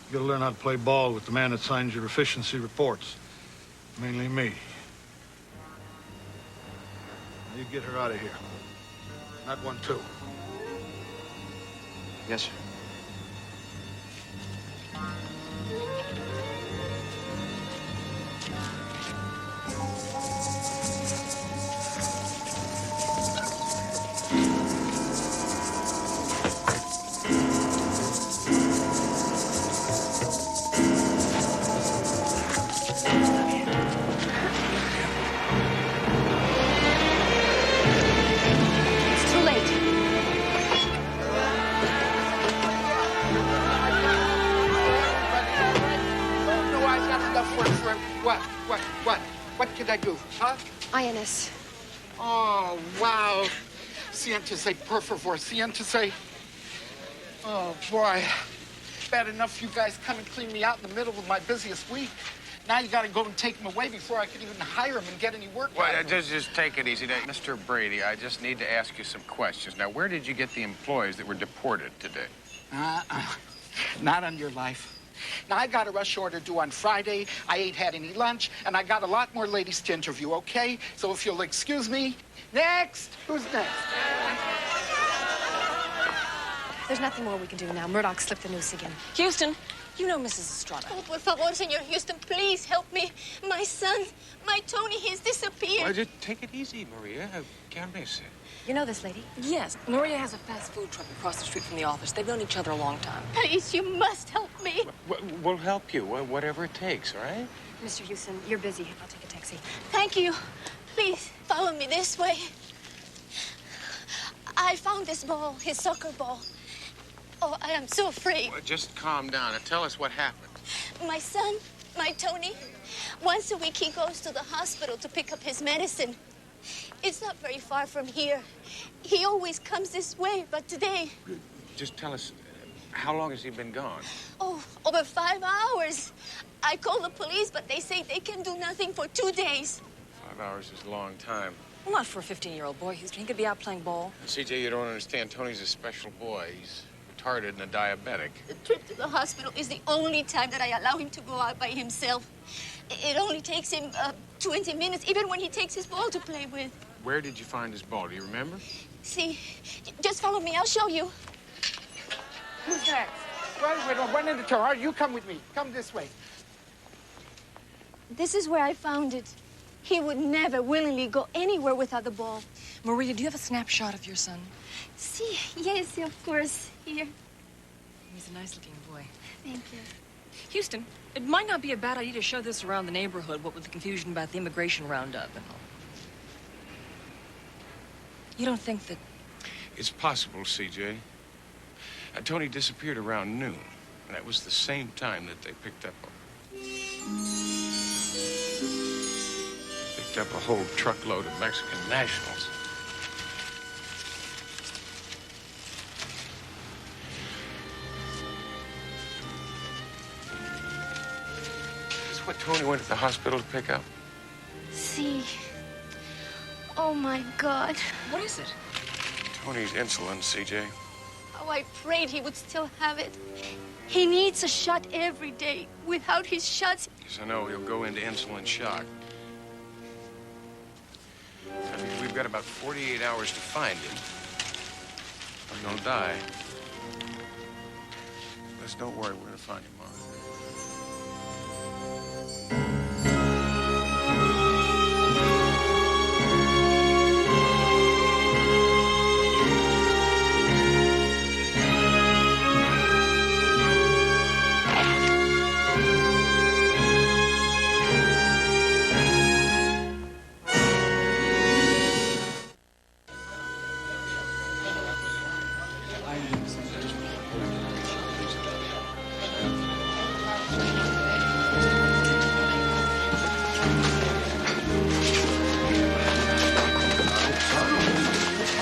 You gotta learn how to play ball with the man that signs your efficiency reports. Mainly me. Now you get her out of here. Not 1, 2. Yes, sir. What can I do, huh? INS. Oh, wow. Siéntese, por favor. Siéntese. Oh, boy. Bad enough you guys come and clean me out in the middle of my busiest week. Now you gotta go and take him away before I can even hire him and get any work Well, out of him. just take it easy. Mr. Brady, I just need to ask you some questions. Now, where did you get the employees that were deported today? Not on your life. Now, I got a rush order due on Friday. I ain't had any lunch, and I got a lot more ladies to interview, okay? So if you'll excuse me. Next! Who's next? There's nothing more we can do now. Murdoch slipped the noose again. Houston, you know Mrs. Estrada. Oh, por favor, Senor Houston, please help me. My son, my Tony, he's disappeared. Well, just take it easy, Maria. Cálmese. You know this lady? Yes. Maria has a fast food truck across the street from the office. They've known each other a long time. Please, you must help me. We'll help you, whatever it takes, all right? Mr. Houston, you're busy. I'll take a taxi. Thank you. Please, follow me this way. I found this ball, his soccer ball. Oh, I am so afraid. Well, just calm down and tell us what happened. My son, my Tony, once a week he goes to the hospital to pick up his medicine. It's not very far from here. He always comes this way, but today... Just tell us, how long has he been gone? Oh, over 5 hours. I called the police, but they say they can do nothing for 2 days. 5 hours is a long time. Well, not for a 15-year-old boy, Houston. He could be out playing ball. CJ, you don't understand. Tony's a special boy. He's retarded and a diabetic. The trip to the hospital is the only time that I allow him to go out by himself. It only takes him 20 minutes, even when he takes his ball to play with. Where did you find his ball? Do you remember? See, just follow me. I'll show you. Who's next? Wait, one in the tour. All right, you come with me. Come this way. This is where I found it. He would never willingly go anywhere without the ball. Maria, do you have a snapshot of your son? See, yes, of course. Here. He's a nice-looking boy. Thank you. Houston, it might not be a bad idea to show this around the neighborhood, what with the confusion about the immigration roundup and all. You don't think that... It's possible, CJ. Tony disappeared around noon. And that was the same time that they picked up a whole truckload of Mexican nationals. Is this what Tony went to the hospital to pick up? See. Oh, my God. What is it? Tony's insulin, CJ. Oh, I prayed he would still have it. He needs a shot every day. Without his shots... Yes, I know. He'll go into insulin shock. I mean, we've got about 48 hours to find him. Or he'll die. Just don't worry. We're going to find him, Mom.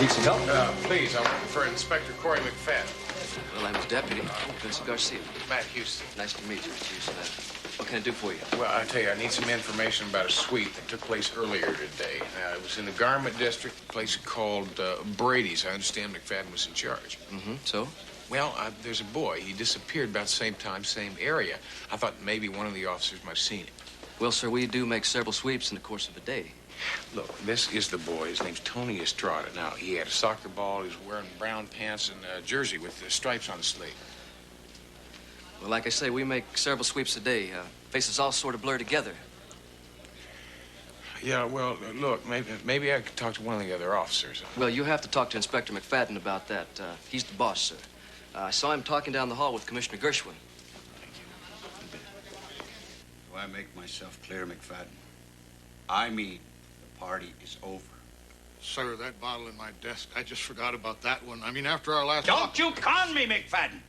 Need some help? Please, I'm looking for Inspector Corey McFadden. Well, I'm his deputy, Vincent Garcia. Matt Houston. Nice to meet you, Houston. What can I do for you? Well, I tell you, I need some information about a sweep that took place earlier today. It was in the Garment District, a place called Brady's. I understand McFadden was in charge. Mm-hmm. So? Well, there's a boy. He disappeared about the same time, same area. I thought maybe one of the officers might have seen him. Well, sir, we do make several sweeps in the course of a day. Look, this is the boy. His name's Tony Estrada. Now, he had a soccer ball. He was wearing brown pants and a jersey with the stripes on the sleeve. Well, like I say, we make several sweeps a day. Faces all sort of blur together. Yeah, well, look, maybe I could talk to one of the other officers. Well, you have to talk to Inspector McFadden about that. He's the boss, sir. I saw him talking down the hall with Commissioner Gershwin. Do I make myself clear, McFadden? I mean, the party is over. Sir, that bottle in my desk, I just forgot about that one. I mean, after our last... Don't you con me, McFadden!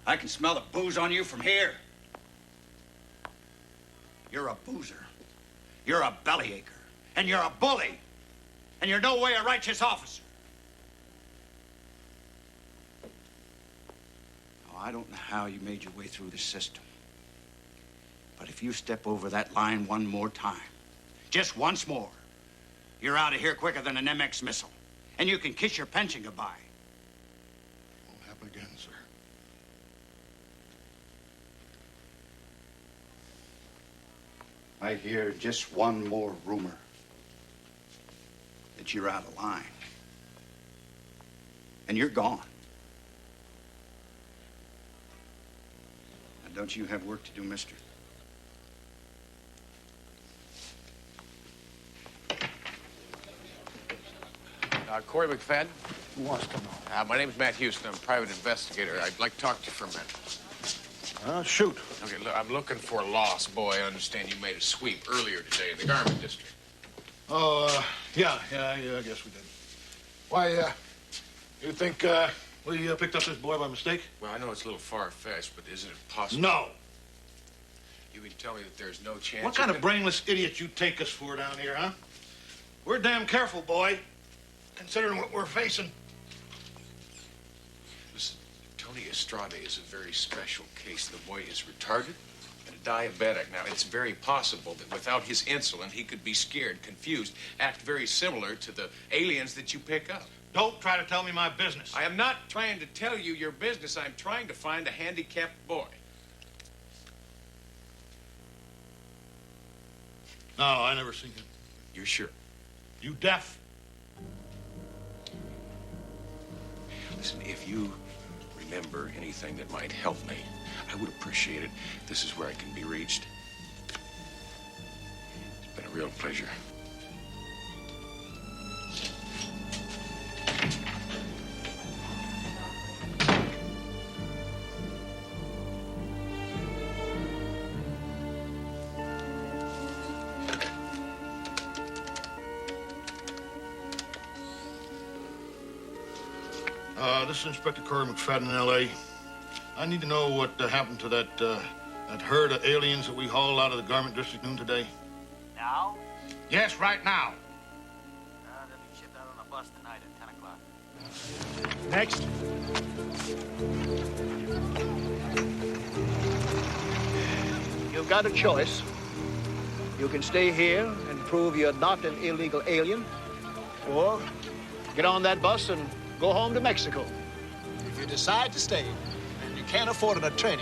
I can smell the booze on you from here. You're a boozer. You're a bellyacher. And you're a bully. And you're no way a righteous officer. Now, I don't know how you made your way through the system. But if you step over that line one more time, just once more, you're out of here quicker than an MX missile. And you can kiss your pension goodbye. Won't happen again, sir. I hear just one more rumor that you're out of line. And you're gone. Now, don't you have work to do, mister? Corey McFadden? Who wants to know? My name's Matt Houston. I'm a private investigator. I'd like to talk to you for a minute. Shoot. Okay, look, I'm looking for a lost boy. I understand you made a sweep earlier today in the Garment District. Oh, yeah, I guess we did. Why, you think, we picked up this boy by mistake? Well, I know it's a little far-fetched, but isn't it possible? No. You can tell me that there's no chance... What kind of brainless idiot you take us for down here, huh? We're damn careful, boy, considering what we're facing. Listen, Tony Estrada is a very special case. The boy is retarded and a diabetic. Now, it's very possible that without his insulin, he could be scared, confused, act very similar to the aliens that you pick up. Don't try to tell me my business. I am not trying to tell you your business. I'm trying to find a handicapped boy. No, I never seen him. You're sure? You deaf? Listen, if you remember anything that might help me, I would appreciate it. This is where I can be reached. It's been a real pleasure. This is Inspector Corey McFadden in L.A. I need to know what happened to that herd of aliens that we hauled out of the garment district noon today. Now? Yes, right now. They'll be shipped out on a bus tonight at 10 o'clock. Next. You've got a choice. You can stay here and prove you're not an illegal alien, or get on that bus and go home to Mexico. If you decide to stay and you can't afford an attorney,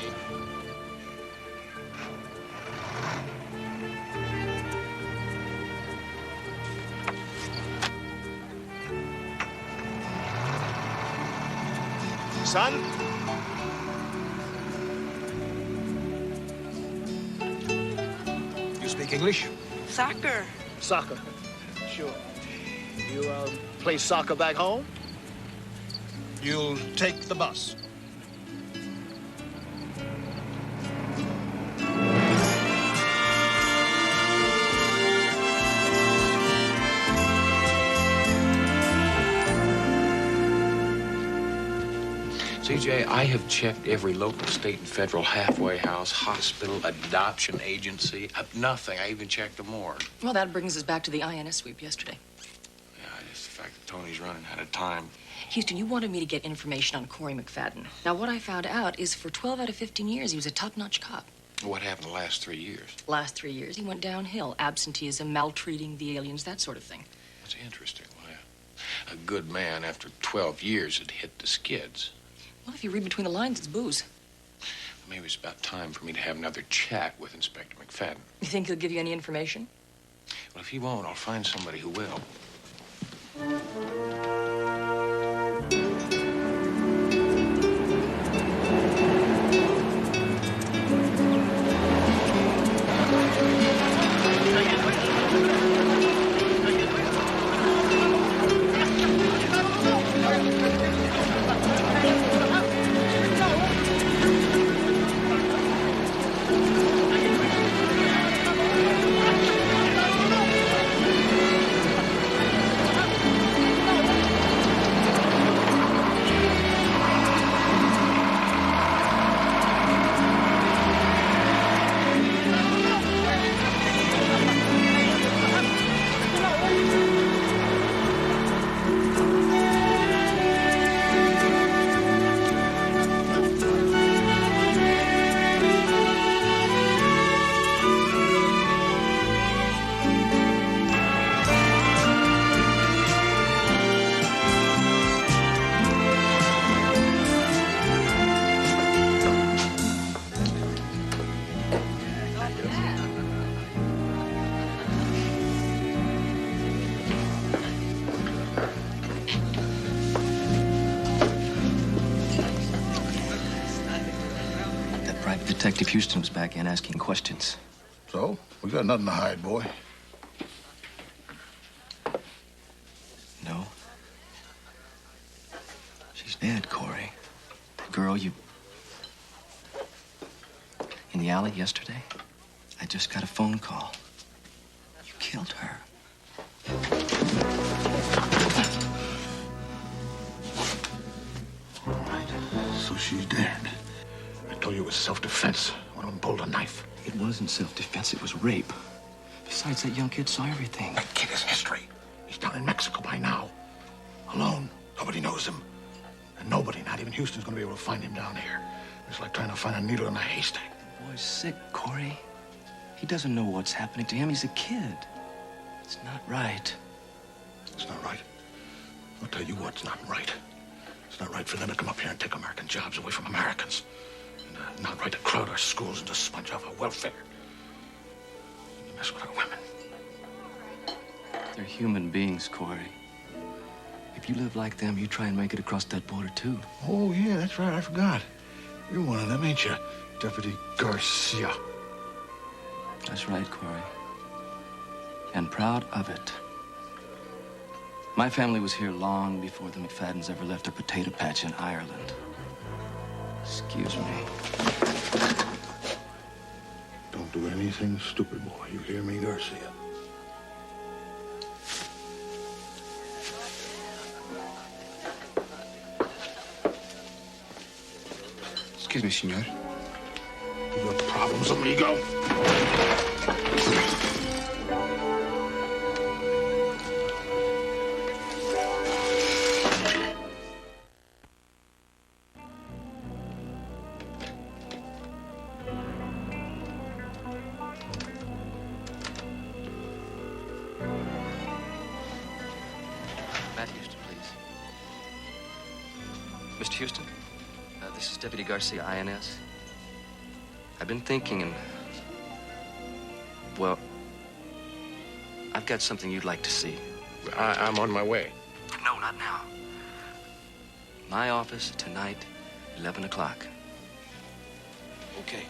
son, you speak English? Soccer. Soccer. Sure. You play soccer back home? You'll take the bus. CJ, I have checked every local, state, and federal halfway house, hospital, adoption agency. Nothing. I even checked the morgue. Well, that brings us back to the INS sweep yesterday. Yeah, just the fact that Tony's running out of time. Houston, you wanted me to get information on Corey McFadden. Now, what I found out is for 12 out of 15 years, he was a top-notch cop. What happened the last 3 years? Last 3 years, he went downhill. Absenteeism, maltreating the aliens, that sort of thing. That's interesting. Well, yeah. A good man, after 12 years, had hit the skids. Well, if you read between the lines, it's booze. Maybe it's about time for me to have another chat with Inspector McFadden. You think he'll give you any information? Well, if he won't, I'll find somebody who will. Detective Houston was back in asking questions. So? We got nothing to hide, boy. No. She's dead, Corey. The girl you... in the alley yesterday, I just got a phone call. You killed her. All right. So she's dead. I told you it was self-defense. One of them pulled a knife. It wasn't self-defense, it was rape. Besides, that young kid saw everything. That kid has history. He's down in Mexico by now. Alone. Nobody knows him. And nobody, not even Houston's gonna be able to find him down here. It's like trying to find a needle in a haystack. The boy's sick, Corey. He doesn't know what's happening to him. He's a kid. It's not right. It's not right. I'll tell you what's not right. It's not right for them to come up here and take American jobs away from Americans. And not right to crowd our schools and to sponge off our welfare. You mess with our women. They're human beings, Corey. If you live like them, you try and make it across that border, too. Oh, yeah, that's right. I forgot. You're one of them, ain't you, Deputy Garcia? That's right, Corey. And proud of it. My family was here long before the McFaddens ever left a potato patch in Ireland. Excuse me. Don't do anything stupid, boy. You hear me, Garcia? Excuse me, senor. You got problems, amigo? Matt Houston, please. Mr. Houston, this is Deputy Garcia, INS. I've been thinking and... well, I've got something you'd like to see. I'm on my way. No, not now. My office tonight, 11 o'clock. Okay.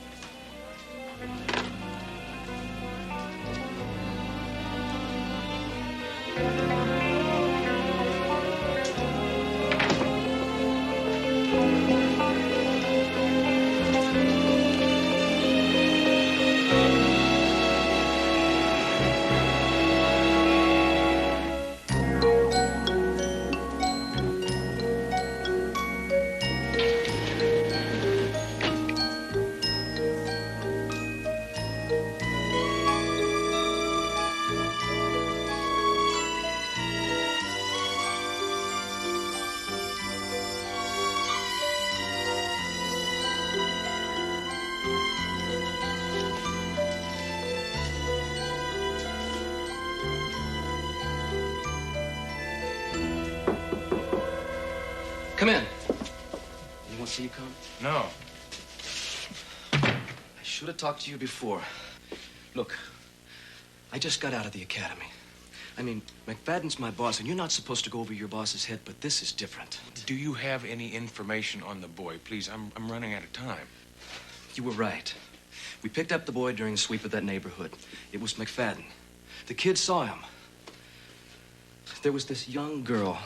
Come in. You want to see you come? No. I should have talked to you before. Look, I just got out of the academy. I mean, McFadden's my boss, and you're not supposed to go over your boss's head, but this is different. Do you have any information on the boy? Please, I'm running out of time. You were right. We picked up the boy during a sweep of that neighborhood. It was McFadden. The kids saw him. There was this young girl.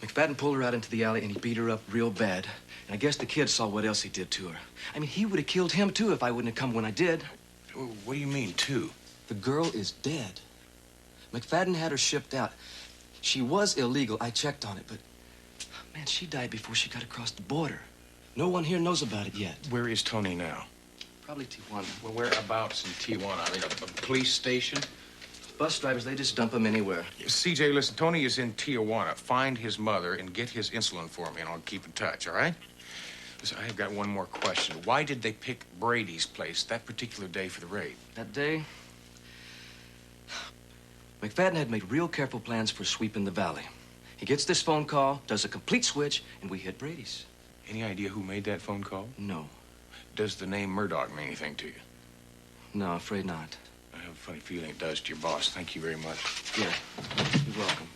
McFadden pulled her out into the alley, and he beat her up real bad. And I guess the kids saw what else he did to her. I mean, he would have killed him, too, if I wouldn't have come when I did. What do you mean, too? The girl is dead. McFadden had her shipped out. She was illegal. I checked on it, but... man, she died before she got across the border. No one here knows about it yet. Where is Tony now? Probably Tijuana. Well, whereabouts in Tijuana? I mean, a police station? Bus drivers, they just dump him anywhere. CJ, listen, Tony is in Tijuana. Find his mother and get his insulin for me, and I'll keep in touch, all right? Listen, I have got one more question. Why did they pick Brady's place that particular day for the raid? That day, McFadden had made real careful plans for sweeping the valley. He gets this phone call, does a complete switch, and we hit Brady's. Any idea who made that phone call? No. Does the name Murdoch mean anything to you? No, afraid not. I have a funny feeling it does to your boss. Thank you very much. Yeah, you're welcome.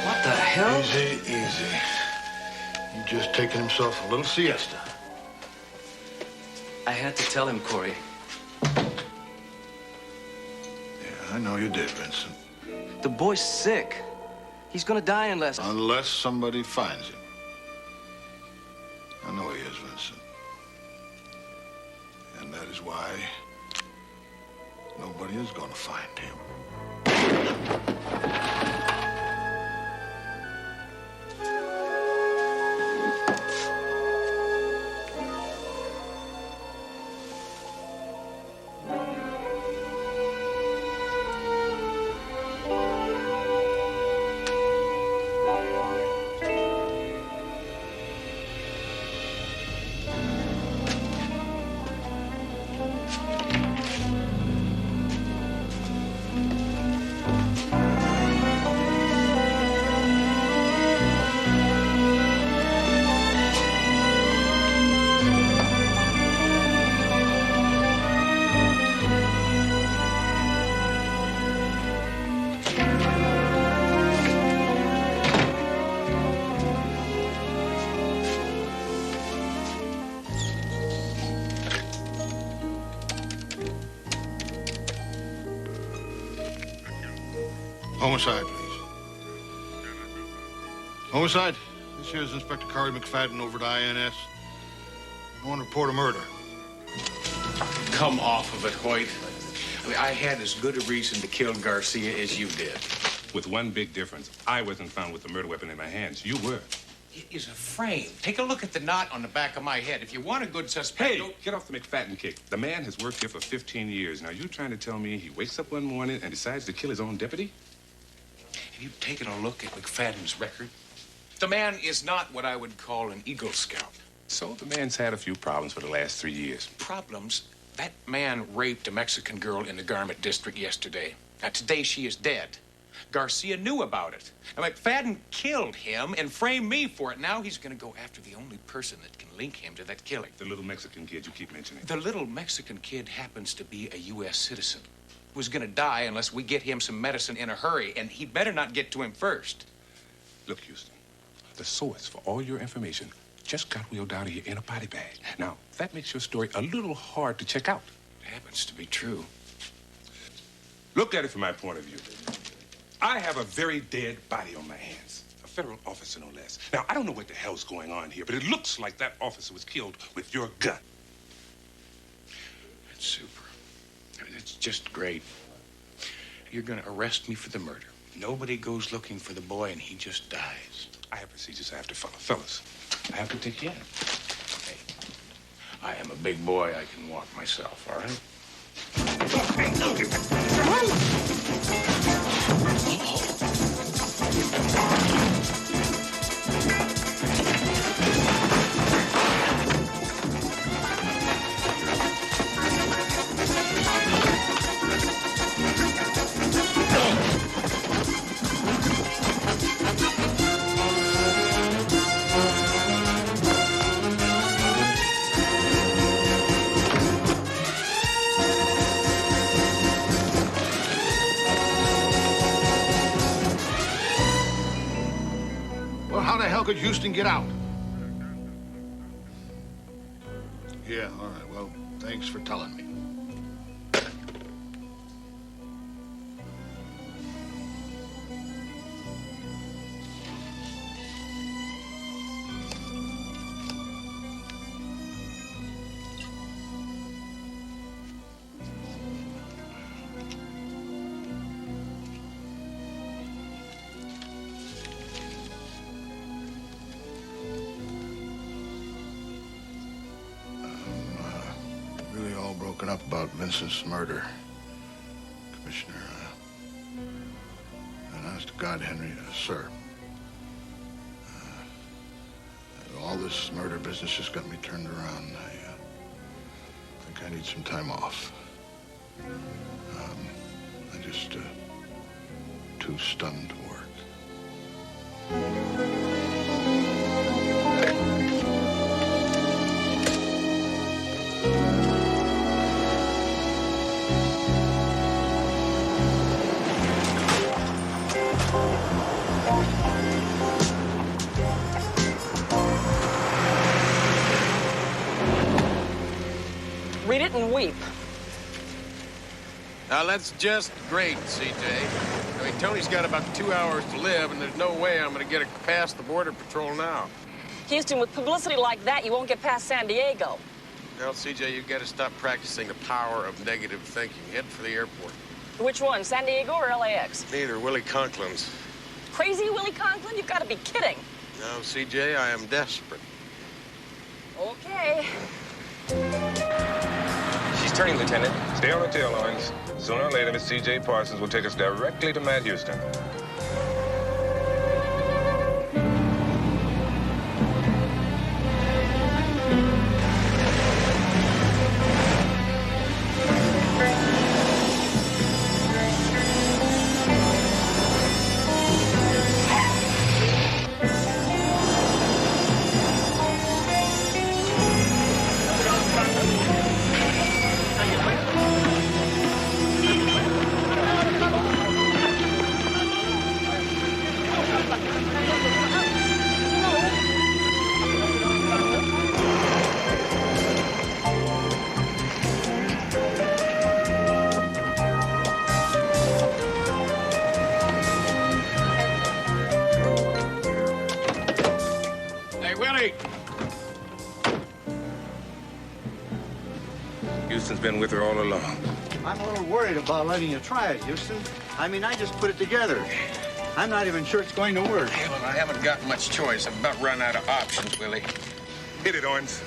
What the hell? Easy, easy. He's just taking himself a little siesta. I had to tell him, Corey. Yeah, I know you did, Vincent. The boy's sick. He's gonna die unless... Unless somebody finds him. I know he is, Vincent. And that is why nobody is gonna find him. Homicide, please. Homicide? This here is Inspector Corey McFadden over at INS. I want to report a murder. Come off of it, Hoyt. I mean, I had as good a reason to kill Garcia as you did. With one big difference. I wasn't found with the murder weapon in my hands. You were. It is a frame. Take a look at the knot on the back of my head. If you want a good suspect... Hey, get off the McFadden kick. The man has worked here for 15 years. Now, you trying to tell me he wakes up one morning and decides to kill his own deputy? Have you taken a look at McFadden's record? The man is not what I would call an Eagle Scout. So the man's had a few problems for the last 3 years. Problems? That man raped a Mexican girl in the Garment District yesterday. Now, today she is dead. Garcia knew about it. Now, McFadden killed him and framed me for it. Now he's going to go after the only person that can link him to that killing. The little Mexican kid you keep mentioning. The little Mexican kid happens to be a U.S. citizen who's going to die unless we get him some medicine in a hurry, and he better not get to him first. Look, Houston, the source for all your information just got wheeled out of here in a body bag. Now, that makes your story a little hard to check out. It happens to be true. Look at it from my point of view. I have a very dead body on my hands. A federal officer, no less. Now, I don't know what the hell's going on here, but it looks like that officer was killed with your gun. It's super. I mean, it's just great. You're going to arrest me for the murder. Nobody goes looking for the boy, and he just dies. I have procedures I have to follow. Fellas, I have to take you in. Hey, I am a big boy. I can walk myself, all right? How the hell could Houston get out? Yeah, all right. Well, thanks for telling me. Up about Vincent's murder, Commissioner. And honest to God, Henry, sir, all this murder business just got me turned around. I think I need some time off. I'm just too stunned to work. Read it and weep. Now, that's just great, CJ. I mean, Tony's got about 2 hours to live, and there's no way I'm going to get it past the Border Patrol now. Houston, with publicity like that, you won't get past San Diego. Well, CJ, you've got to stop practicing the power of negative thinking. Head for the airport. Which one, San Diego or LAX? Neither. Willie Conklin's. Crazy Willie Conklin? You've got to be kidding. No, CJ, I am desperate. Okay. She's turning, Lieutenant. Stay on the tail lines. Sooner or later, Miss C.J. Parsons will take us directly to Matt Houston. Houston's been with her all along. I'm a little worried about letting you try it, Houston. I mean, I just put it together. I'm not even sure it's going to work. Yeah, well, I haven't got much choice. I've about run out of options, Willie. Hit it, Owens.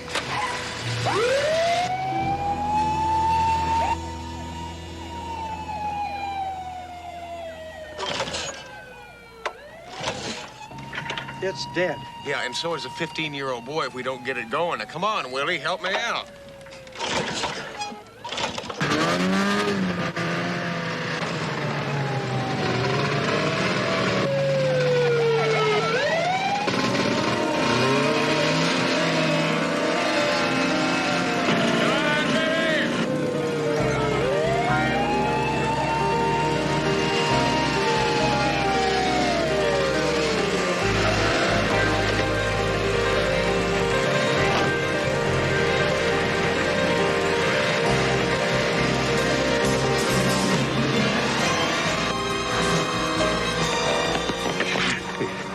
It's dead. Yeah, and so is a 15-year-old boy if we don't get it going. Now, come on, Willie, help me out.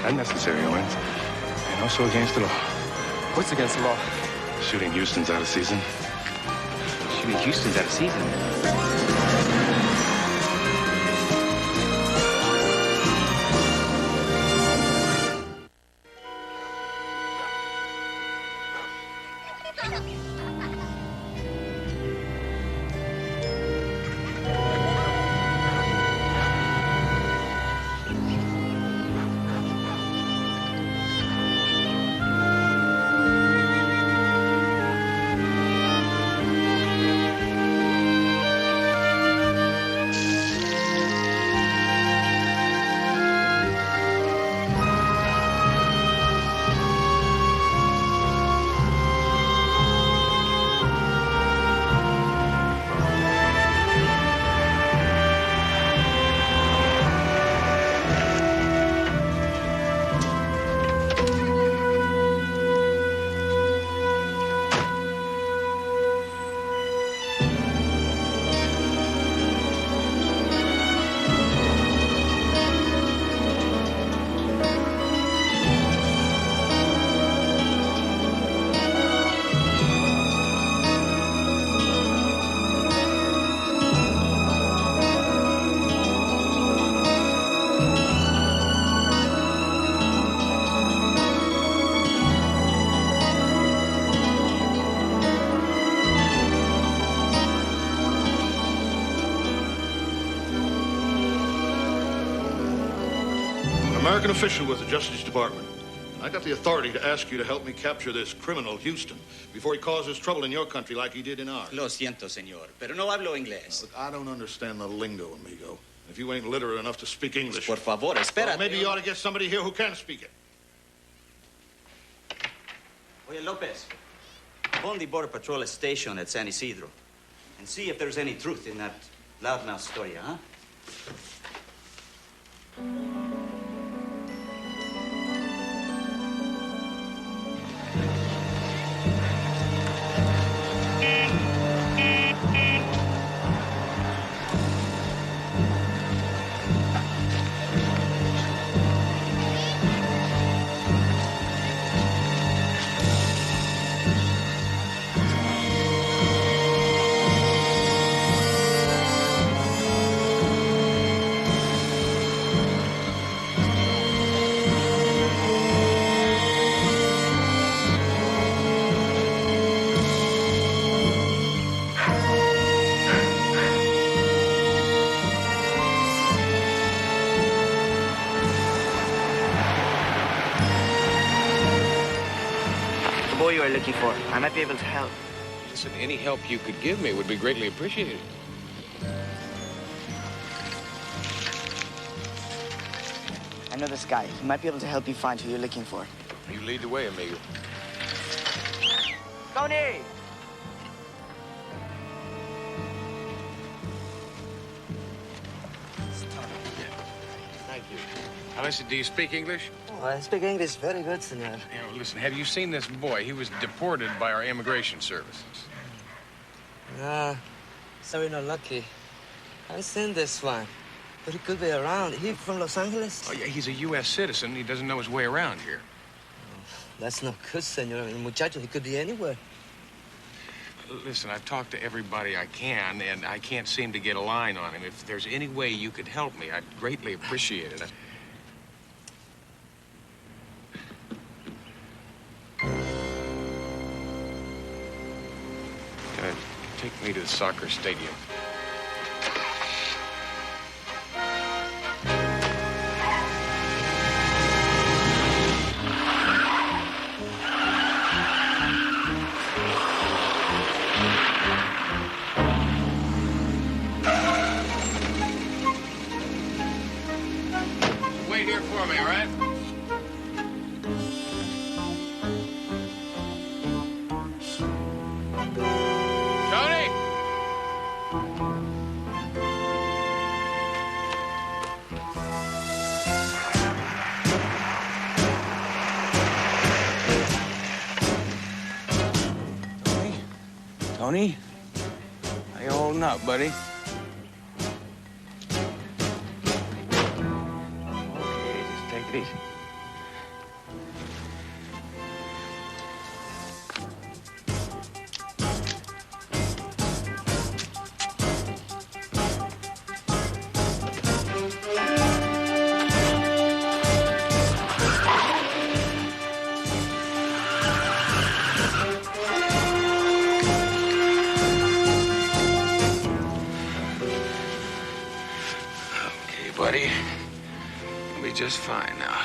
Unnecessary, Owens. And also against the law. What's against the law? Shooting Houston's out of season. Shooting Houston's out of season? American official with the Justice Department. I got the authority to ask you to help me capture this criminal, Houston, before he causes trouble in your country like he did in ours. Lo siento, señor, pero no hablo inglés. Look, I don't understand the lingo, amigo. If you ain't literate enough to speak English... Por favor, espérate. Well, maybe you ought to get somebody here who can speak it. Oye, Lopez, phone the Border Patrol station at San Isidro and see if there's any truth in that loudmouth story, huh? You are looking for. I might be able to help. Listen, any help you could give me would be greatly appreciated. I know this guy. He might be able to help you find who you're looking for. You lead the way, amigo. Tony! Thank you. Now, listen, do you speak English? Oh, I speak English very good, senor. You know, listen, have you seen this boy? He was deported by our immigration services. Sorry, not lucky. I've seen this one. But he could be around. He from Los Angeles? Oh, yeah, he's a U.S. citizen. He doesn't know his way around here. That's not good, senor. I mean, muchacho, he could be anywhere. Listen, I've talked to everybody I can, and I can't seem to get a line on him. If there's any way you could help me, I'd greatly appreciate it. Take me to the soccer stadium. Wait here for me, all right? Tony? How you holding up, buddy? Okay, just take it easy. Buddy, you'll be just fine now.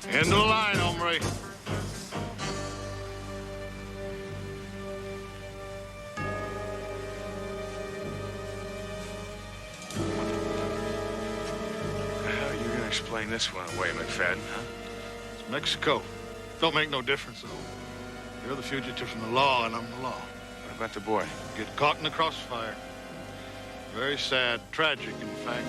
End of the line, hombre. How are you gonna explain this one away, McFadden, huh? It's Mexico. Don't make no difference, though. You're the fugitive from the law, and I'm the law. What about the boy? Get caught in the crossfire. Very sad. Tragic, in fact.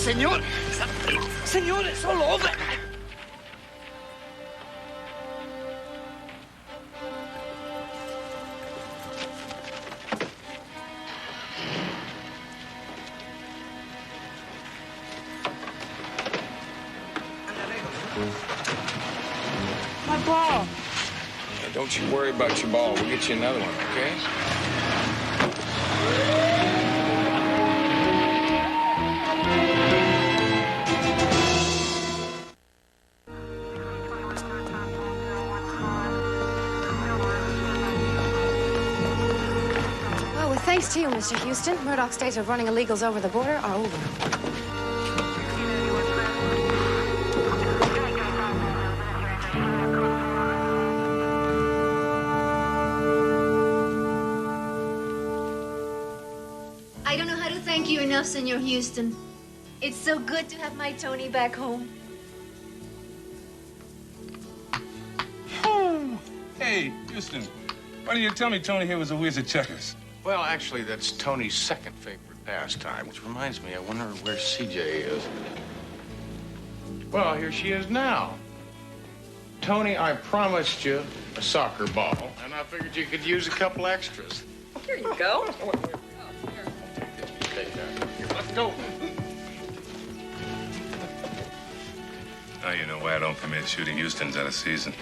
Señor! Señor, it's all over! My ball! Now, don't you worry about your ball. We'll get you another one, okay? Thanks to you, Mr. Houston. Murdoch's days of running illegals over the border are over. I don't know how to thank you enough, Senor Houston. It's so good to have my Tony back home. Oh, hey, Houston. Why didn't you tell me Tony here was a whiz at checkers? Well, actually, that's Tony's second favorite pastime, which reminds me, I wonder where CJ is. Well, here she is now. Tony, I promised you a soccer ball, and I figured you could use a couple extras. Here you go. Take that. Here, let's go. Now you know why I don't permit shooting Houstons out of season.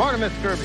Morning, Miss Kirby.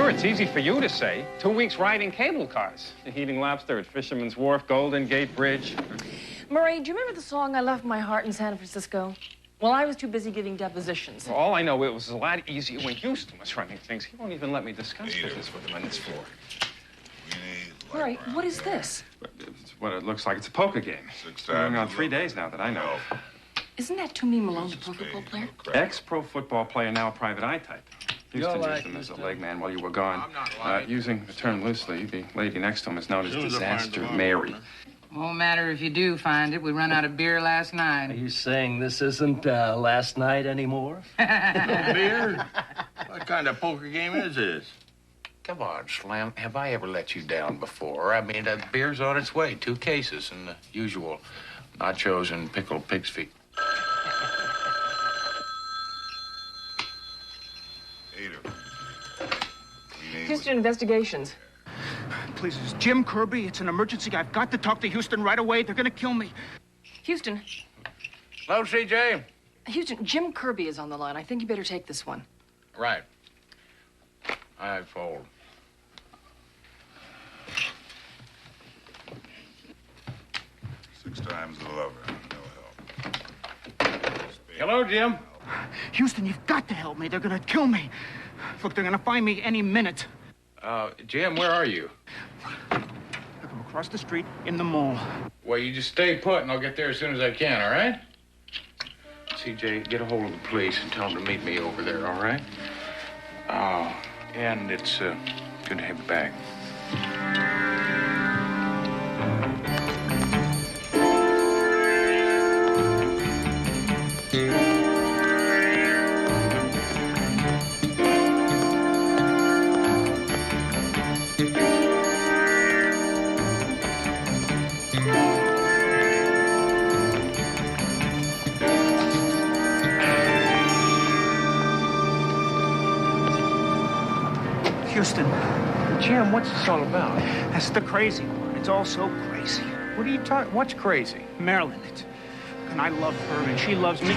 It's easy for you to say. 2 weeks riding cable cars. Eating lobster at Fisherman's Wharf, Golden Gate Bridge. Murray, do you remember the song I Left My Heart in San Francisco? Well, I was too busy giving depositions. Well, all I know, it was a lot easier when Houston was running things. He won't even let me discuss business with him on this floor. Murray, what is this? It's what it looks like. It's a poker game. It's been going on 3 days now that I know of. Isn't that Toomey Malone, the pro football player? Ex-pro football player, now a private eye type. Houston used him as a leg man while you were gone. Using the term loosely, the lady next to him is known as Disaster Mary. Won't matter if you do find it. We ran out of beer last night. Are you saying this isn't last night anymore? No beer? What kind of poker game is this? Come on, Slam. Have I ever let you down before? I mean, the beer's on its way. 2 cases and the usual nachos and pickled pig's feet. Houston Investigations. Please, it's Jim Kirby. It's an emergency. I've got to talk to Houston right away. They're gonna kill me. Houston. Hello, CJ. Houston, Jim Kirby is on the line. I think you better take this one. Right. I fold. Six times the lover. No help. Hello, Jim. Houston, you've got to help me. They're gonna kill me. Look, they're gonna find me any minute. Jim, where are you? I'm across the street in the mall. Well, you just stay put, and I'll get there as soon as I can, all right? CJ, get a hold of the police and tell them to meet me over there, all right? And it's good to have you back. Houston. Jim, what's this all about? That's the crazy part. It's all so crazy. What are you talking? What's crazy? Marilyn, and I love her, and she loves me.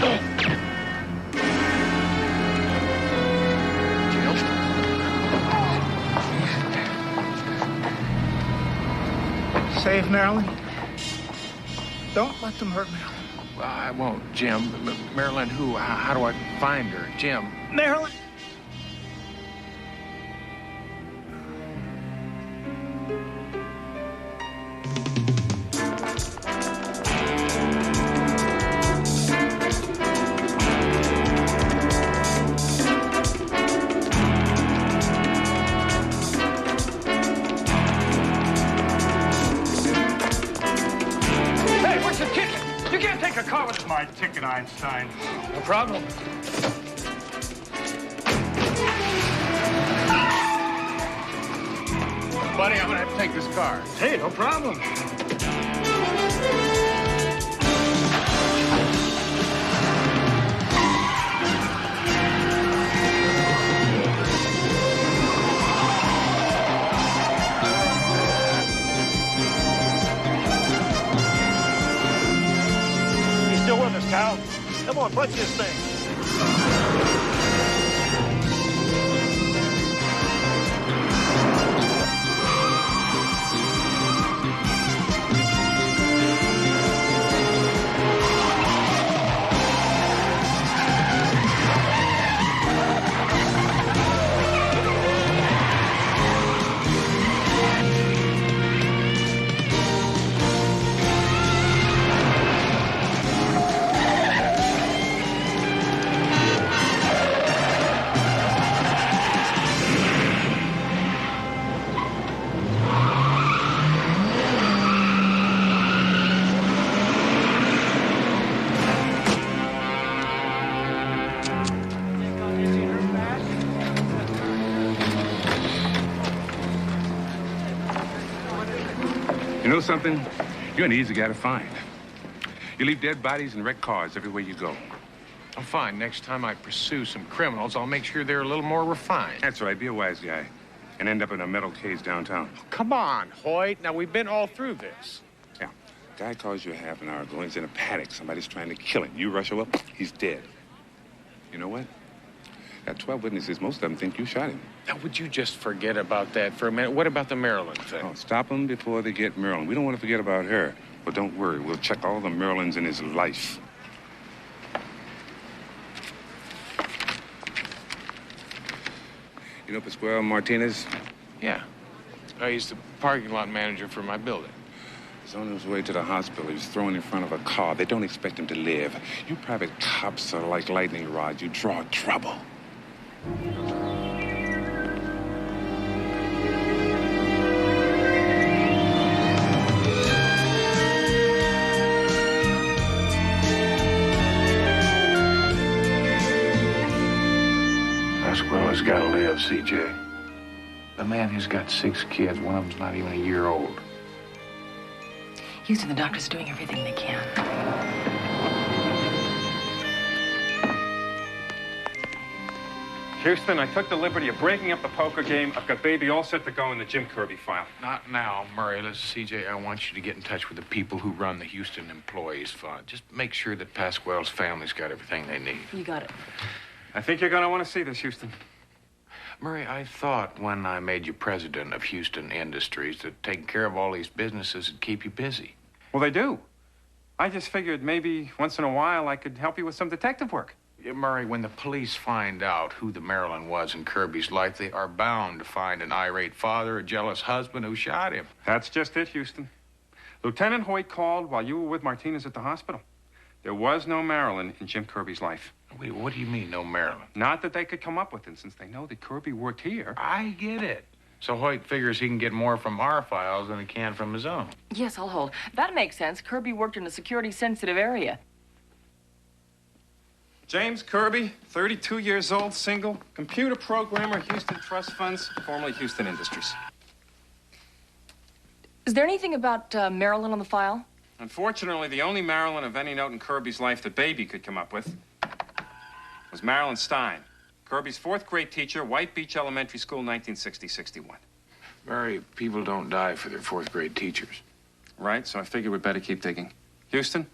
Save Marilyn. Don't let them hurt Marilyn. Well, I won't, Jim. Marilyn, who? How do I find her? Jim. Marilyn. Listen, kid, you can't take a car with my ticket, Einstein. No problem. Buddy, I'm gonna have to take this car. Hey, no problem. You still with us, Cal? Come on, punch this thing. You know something? You're an easy guy to find. You leave dead bodies and wrecked cars everywhere you go. I'm fine. Next time I pursue some criminals, I'll make sure they're a little more refined. That's right. Be a wise guy and end up in a metal cage downtown. Come on, Hoyt. Now, we've been all through this. Yeah. Guy calls you a half an hour ago. He's in a paddock. Somebody's trying to kill him. You rush over, he's dead. You know what? Got 12 witnesses. Most of them think you shot him. Now, would you just forget about that for a minute? What about the Maryland thing? Oh, stop them before they get Marilyn. We don't want to forget about her. But don't worry. We'll check all the Marilyns in his life. You know Pascual Martinez? Yeah. He's the parking lot manager for my building. He's on his way to the hospital. He was thrown in front of a car. They don't expect him to live. You private cops are like lightning rods. You draw trouble. Pascual's got to live, CJ. The man has got 6 kids. One of them's not even a year old. Houston, the doctor's doing everything they can. Houston, I took the liberty of breaking up the poker game. I've got Baby all set to go in the Jim Kirby file. Not now, Murray. Listen, CJ, I want you to get in touch with the people who run the Houston Employees Fund. Just make sure that Pascual's family's got everything they need. You got it. I think you're going to want to see this, Houston. Murray, I thought when I made you president of Houston Industries that taking care of all these businesses would keep you busy. Well, they do. I just figured maybe once in a while I could help you with some detective work. Yeah, Murray, when the police find out who the Marilyn was in Kirby's life, they are bound to find an irate father, a jealous husband who shot him. That's just it, Houston. Lieutenant Hoyt called while you were with Martinez at the hospital. There was no Marilyn in Jim Kirby's life. Wait, what do you mean, no Marilyn? Not that they could come up with it, since they know that Kirby worked here. I get it. So Hoyt figures he can get more from our files than he can from his own. Yes, I'll hold. That makes sense. Kirby worked in a security-sensitive area. James Kirby, 32 years old, single, computer programmer, Houston Trust Funds, formerly Houston Industries. Is there anything about Marilyn on the file? Unfortunately, the only Marilyn of any note in Kirby's life that Baby could come up with was Marilyn Stein, Kirby's 4th grade teacher, White Beach Elementary School, 1960-61. Murray, people don't die for their 4th grade teachers. Right, so I figured we'd better keep digging. Houston,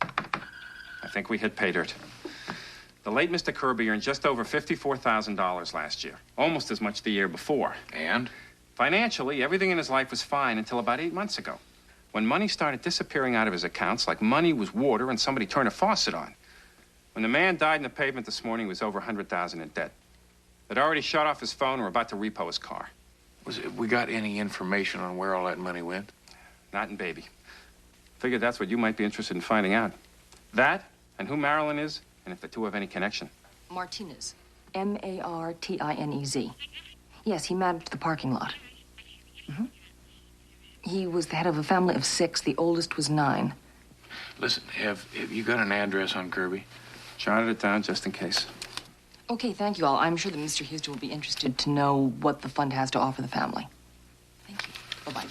I think we hit pay dirt. The late Mr. Kirby earned just over $54,000 last year, almost as much the year before. And? Financially, everything in his life was fine until about 8 months ago, when money started disappearing out of his accounts like money was water and somebody turned a faucet on. When the man died in the pavement this morning, he was over $100,000 in debt. They'd already shut off his phone and were about to repo his car. We got any information on where all that money went? Not in Baby. Figured that's what you might be interested in finding out. That, and who Marilyn is, and if the two have any connection. Martinez. Martinez. Yes, he managed the parking lot. Mm-hmm. He was the head of a family of 6. The oldest was 9. Listen, have you got an address on Kirby? Jotted it down just in case. Okay, thank you all. I'm sure that Mr. Houston will be interested to know what the fund has to offer the family. Thank you. Bye-bye.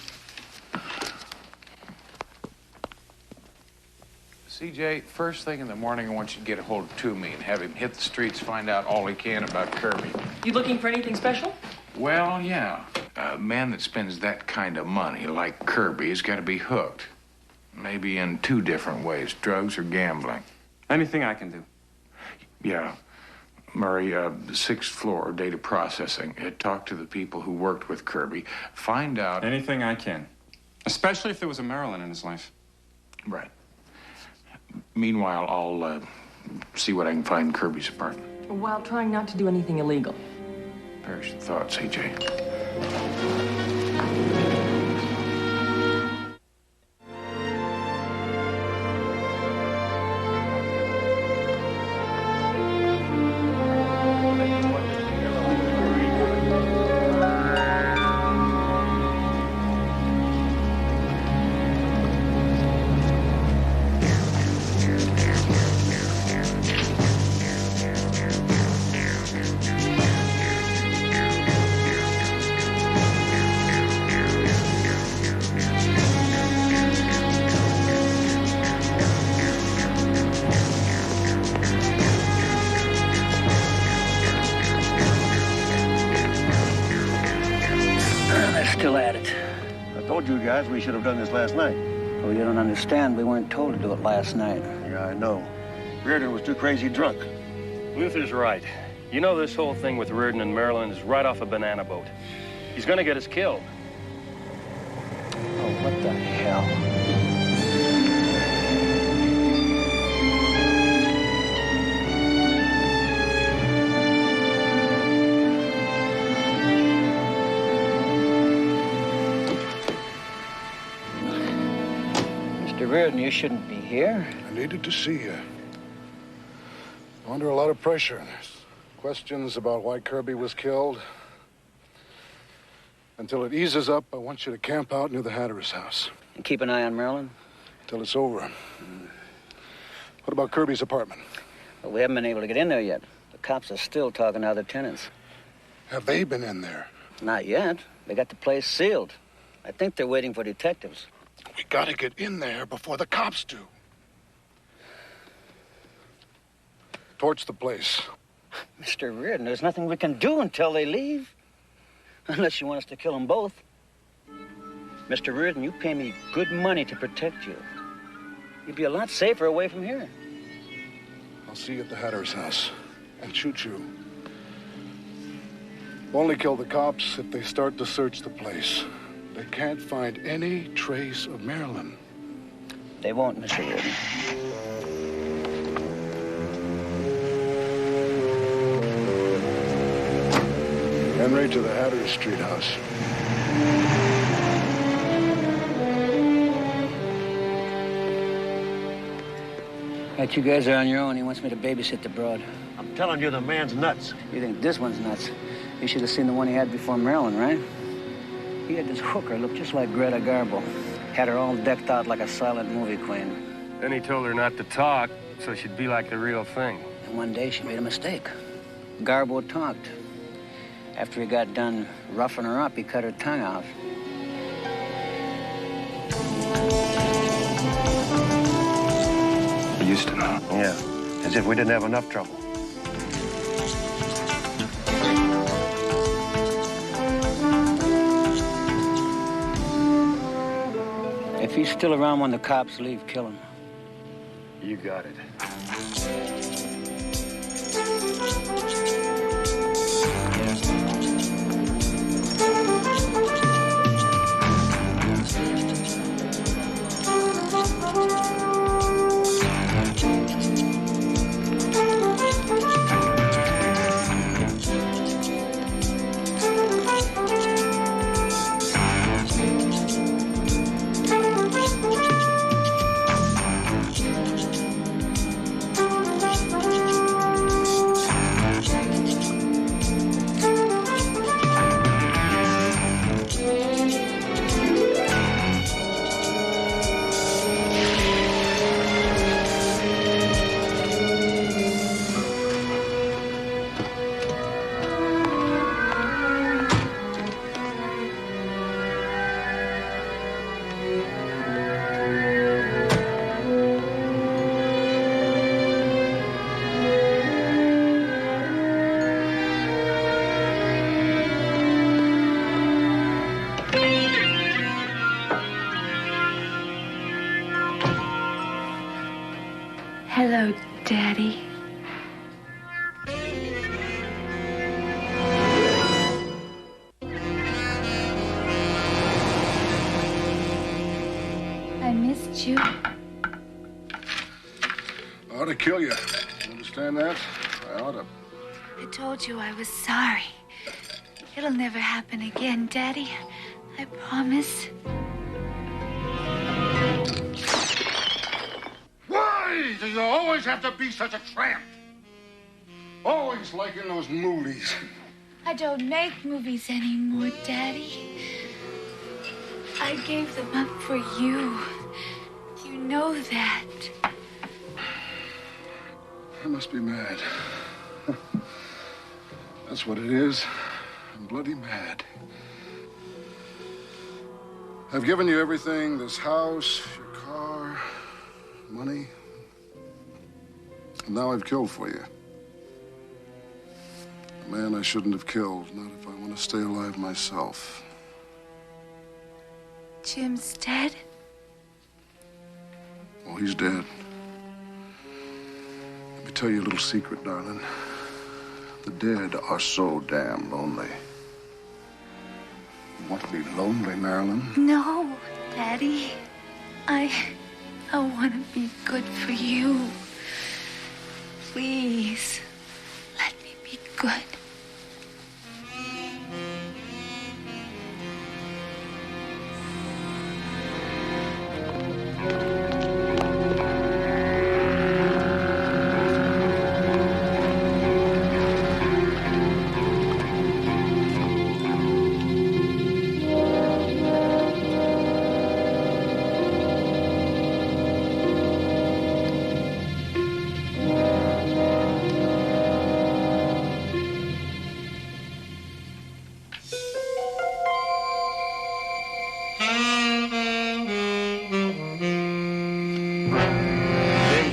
CJ, first thing in the morning, I want you to get a hold of Toomey and have him hit the streets, find out all he can about Kirby. You looking for anything special? Well, yeah. A man that spends that kind of money, like Kirby, has got to be hooked. Maybe in 2 different ways, drugs or gambling. Anything I can do. Yeah. Murray, the 6th floor, data processing. Talk to the people who worked with Kirby. Find out... Anything I can. Especially if there was a Marilyn in his life. Right. Meanwhile, I'll see what I can find in Kirby's apartment. While trying not to do anything illegal. Perish the thought, CJ. Still at it. I told you guys we should have done this last night. Oh, you don't understand. We weren't told to do it last night. Yeah, I know. Reardon was too crazy drunk. Luther's right. You know this whole thing with Reardon and Marilyn is right off a banana boat. He's gonna get us killed. Oh, what the hell? Mr. Reardon, you shouldn't be here. I needed to see you. I'm under a lot of pressure. There's questions about why Kirby was killed. Until it eases up, I want you to camp out near the Hatter's house. And keep an eye on Marilyn? Till it's over. What about Kirby's apartment? Well, we haven't been able to get in there yet. The cops are still talking to other tenants. Have they been in there? Not yet. They got the place sealed. I think they're waiting for detectives. We gotta get in there before the cops do. Torch the place. Mr. Reardon, there's nothing we can do until they leave. Unless you want us to kill them both. Mr. Reardon, you pay me good money to protect you. You'd be a lot safer away from here. I'll see you at the Hatter's house and shoot you. Only kill the cops if they start to search the place. They can't find any trace of Marilyn. They won't, Mr. Reardon. Henry to the Hatter's Street house. Right, you guys are on your own. He wants me to babysit the broad. I'm telling you, the man's nuts. You think this one's nuts? You should have seen the one he had before Marilyn, right? He had this hooker look just like Greta Garbo. Had her all decked out like a silent movie queen. Then he told her not to talk, so she'd be like the real thing. And one day she made a mistake. Garbo talked. After he got done roughing her up, he cut her tongue out. Houston, huh? Yeah, as if we didn't have enough trouble. If he's still around when the cops leave, kill him. You got it. Hello, Daddy. I missed you. I ought to kill you. You understand that? I ought to. I told you I was sorry. It'll never happen again, Daddy. I promise. Why do you always have to be such a tramp? Always like in those movies. I don't make movies anymore, Daddy. I gave them up for you. You know that. I must be mad. That's what it is. I'm bloody mad. I've given you everything, this house, your car, money. And now I've killed for you. A man I shouldn't have killed, not if I want to stay alive myself. Jim's dead? Oh, he's dead. Let me tell you a little secret, darling. The dead are so damn lonely. You want to be lonely, Marilyn? No, Daddy. I want to be good for you. Please, let me be good.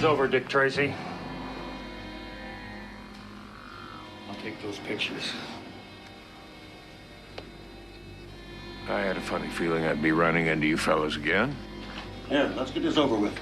Over, Dick Tracy. I'll take those pictures. I had a funny feeling I'd be running into you fellas again. Yeah, let's get this over with.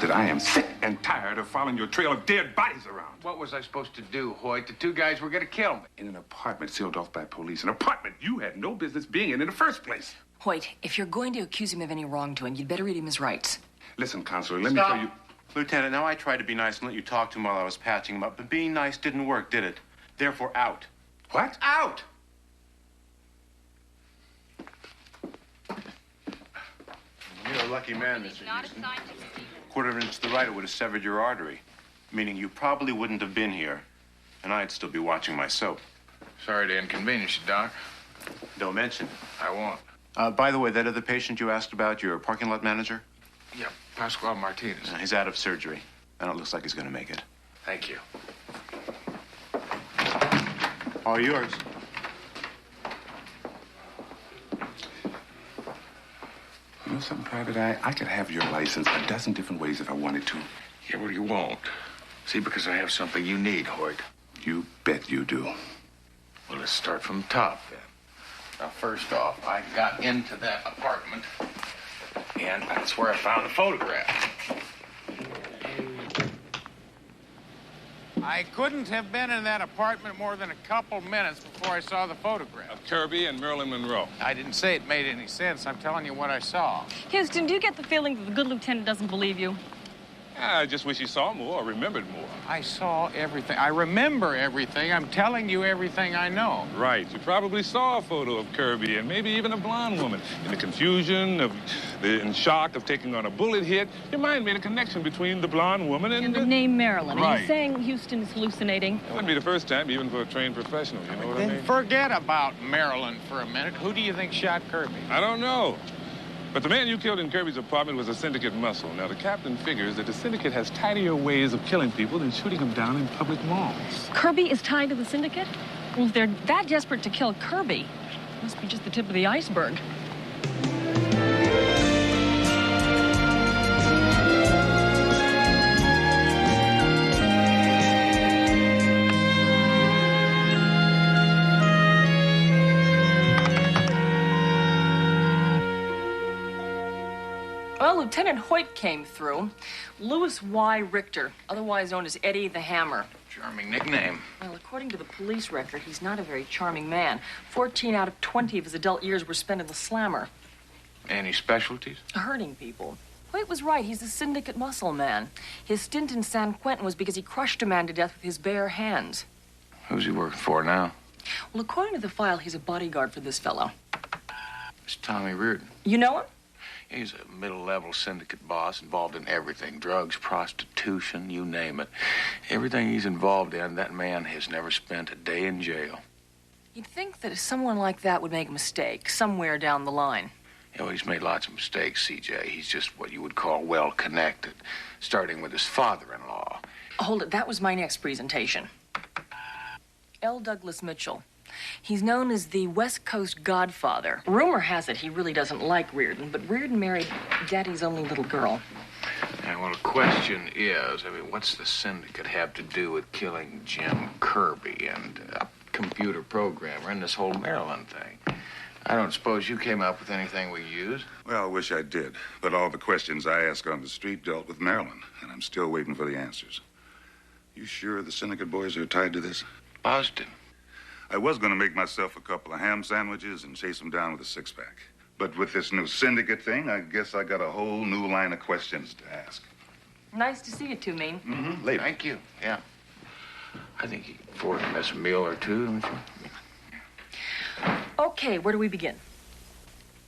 That I am sick and tired of following your trail of dead bodies around. What was I supposed to do, Hoyt? The two guys were gonna kill me. In an apartment sealed off by police. An apartment you had no business being in the first place. Hoyt, if you're going to accuse him of any wrongdoing, you'd better read him his rights. Listen, Counselor, let me tell you... Lieutenant, now I tried to be nice and let you talk to him while I was patching him up, but being nice didn't work, did it? Therefore, out. What? Out! You're a lucky man, Mr. Houston. Quarter of an inch to the right, it would have severed your artery, meaning you probably wouldn't have been here, and I'd still be watching my soap. Sorry to inconvenience you, Doc. Don't mention it. I won't. By the way, that other patient you asked about, your parking lot manager? Yeah, Pascual Martinez. He's out of surgery, and it looks like he's going to make it. Thank you. All yours. You know something, Private Eye? I could have your license a dozen different ways if I wanted to. Yeah, well, you won't. See, because I have something you need, Hoyt. You bet you do. Well, let's start from the top, then. Now, first off, I got into that apartment, and that's where I found the photograph. I couldn't have been in that apartment more than a couple minutes before I saw the photograph. Of Kirby and Marilyn Monroe. I didn't say it made any sense. I'm telling you what I saw. Houston, do you get the feeling that the good lieutenant doesn't believe you? I just wish he saw more or remembered more. I saw everything. I remember everything. I'm telling you everything I know. Right. You probably saw a photo of Kirby and maybe even a blonde woman. In the confusion in shock of taking on a bullet hit, your mind made a connection between the blonde woman and the name Marilyn. Are Right. you saying Houston is hallucinating? It wouldn't be the first time, even for a trained professional. You know what I Then mean? forget about Marilyn for a minute. Who do you think shot Kirby? I don't know. But the man you killed in Kirby's apartment was a syndicate muscle. Now, the captain figures that the syndicate has tidier ways of killing people than shooting them down in public malls. Kirby is tied to the syndicate? Well, if they're that desperate to kill Kirby, it must be just the tip of the iceberg. Well, Lieutenant Hoyt came through. Louis Y. Richter, otherwise known as Eddie the Hammer. Charming nickname. Well, according to the police record, he's not a very charming man. 14 out of 20 of his adult years were spent in the slammer. Any specialties? Hurting people. Hoyt was right. He's a syndicate muscle man. His stint in San Quentin was because he crushed a man to death with his bare hands. Who's he working for now? Well, according to the file, he's a bodyguard for this fellow. It's Tommy Reardon. You know him? He's a middle-level syndicate boss involved in everything. Drugs, prostitution, you name it. Everything he's involved in, that man has never spent a day in jail. You'd think that someone like that would make a mistake somewhere down the line. You know, he's made lots of mistakes, CJ. He's just what you would call well-connected, starting with his father-in-law. Hold it, that was my next presentation. L. Douglas Mitchell. He's known as the West Coast Godfather. Rumor has it he really doesn't like Reardon, but Reardon married Daddy's only little girl. Yeah, well, the question is, what's the syndicate have to do with killing Jim Kirby and a computer programmer and this whole Maryland thing? I don't suppose you came up with anything we use? Well, I wish I did. But all the questions I asked on the street dealt with Maryland, and I'm still waiting for the answers. You sure the syndicate boys are tied to this? Positive. I was going to make myself a couple of ham sandwiches and chase them down with a six-pack. But with this new syndicate thing, I guess I got a whole new line of questions to ask. Nice to see you two, Mean. Mm-hmm. Later. Thank you. Yeah. I think you can afford to miss a meal or two, don't you? Okay, where do we begin?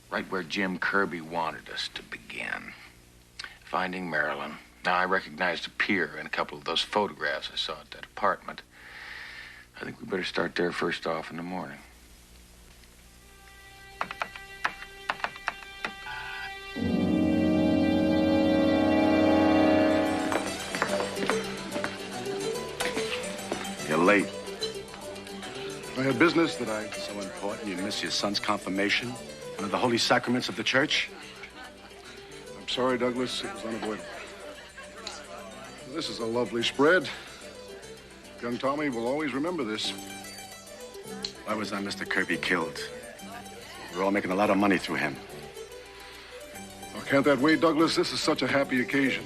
Right where Jim Kirby wanted us to begin. Finding Marilyn. Now, I recognized a pier in a couple of those photographs I saw at that apartment. I think we better start there first off in the morning. You're late. I have business that I... So important you miss your son's confirmation? One of the holy sacraments of the church? I'm sorry, Douglas. It was unavoidable. This is a lovely spread. Young Tommy will always remember this. Why was Mr. Kirby killed? We're all making a lot of money through him. Oh, can't that wait, Douglas? This is such a happy occasion.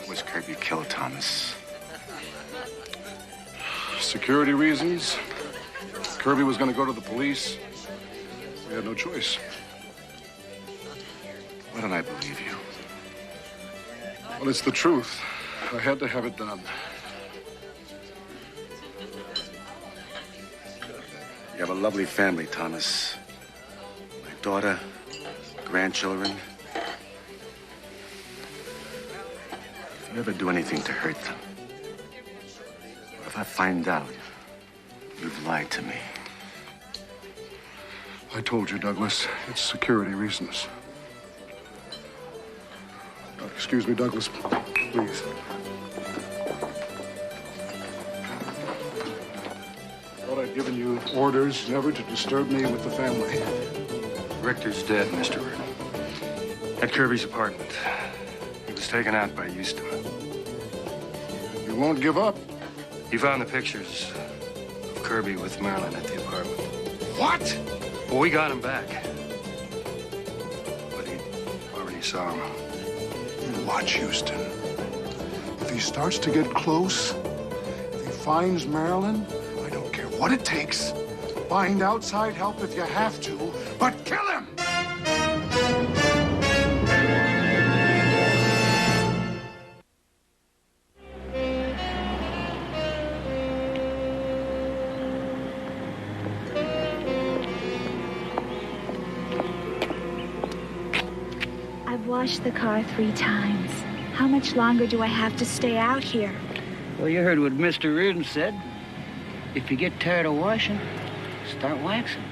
Was Kirby killed, Thomas? Security reasons. Kirby was going to go to the police. We had no choice. Why don't I believe you? Well, it's the truth. I had to have it done. You have a lovely family, Thomas. My daughter, grandchildren. If you ever do anything to hurt them, or if I find out you've lied to me. I told you, Douglas. It's security reasons. Excuse me, Douglas, please. Thought I'd given you orders never to disturb me with the family. Richter's dead, Mr. Reardon. At Kirby's apartment. He was taken out by Houston. You won't give up. He found the pictures of Kirby with Marilyn at the apartment. What? Well, we got him back. But he already saw him. Watch, Houston. If he starts to get close, if he finds Marilyn, I don't care what it takes. Find outside help if you have to, but kill him! washed the car 3 times. How much longer do I have to stay out here? Well, you heard what Mr. Reardon said. If you get tired of washing, start waxing.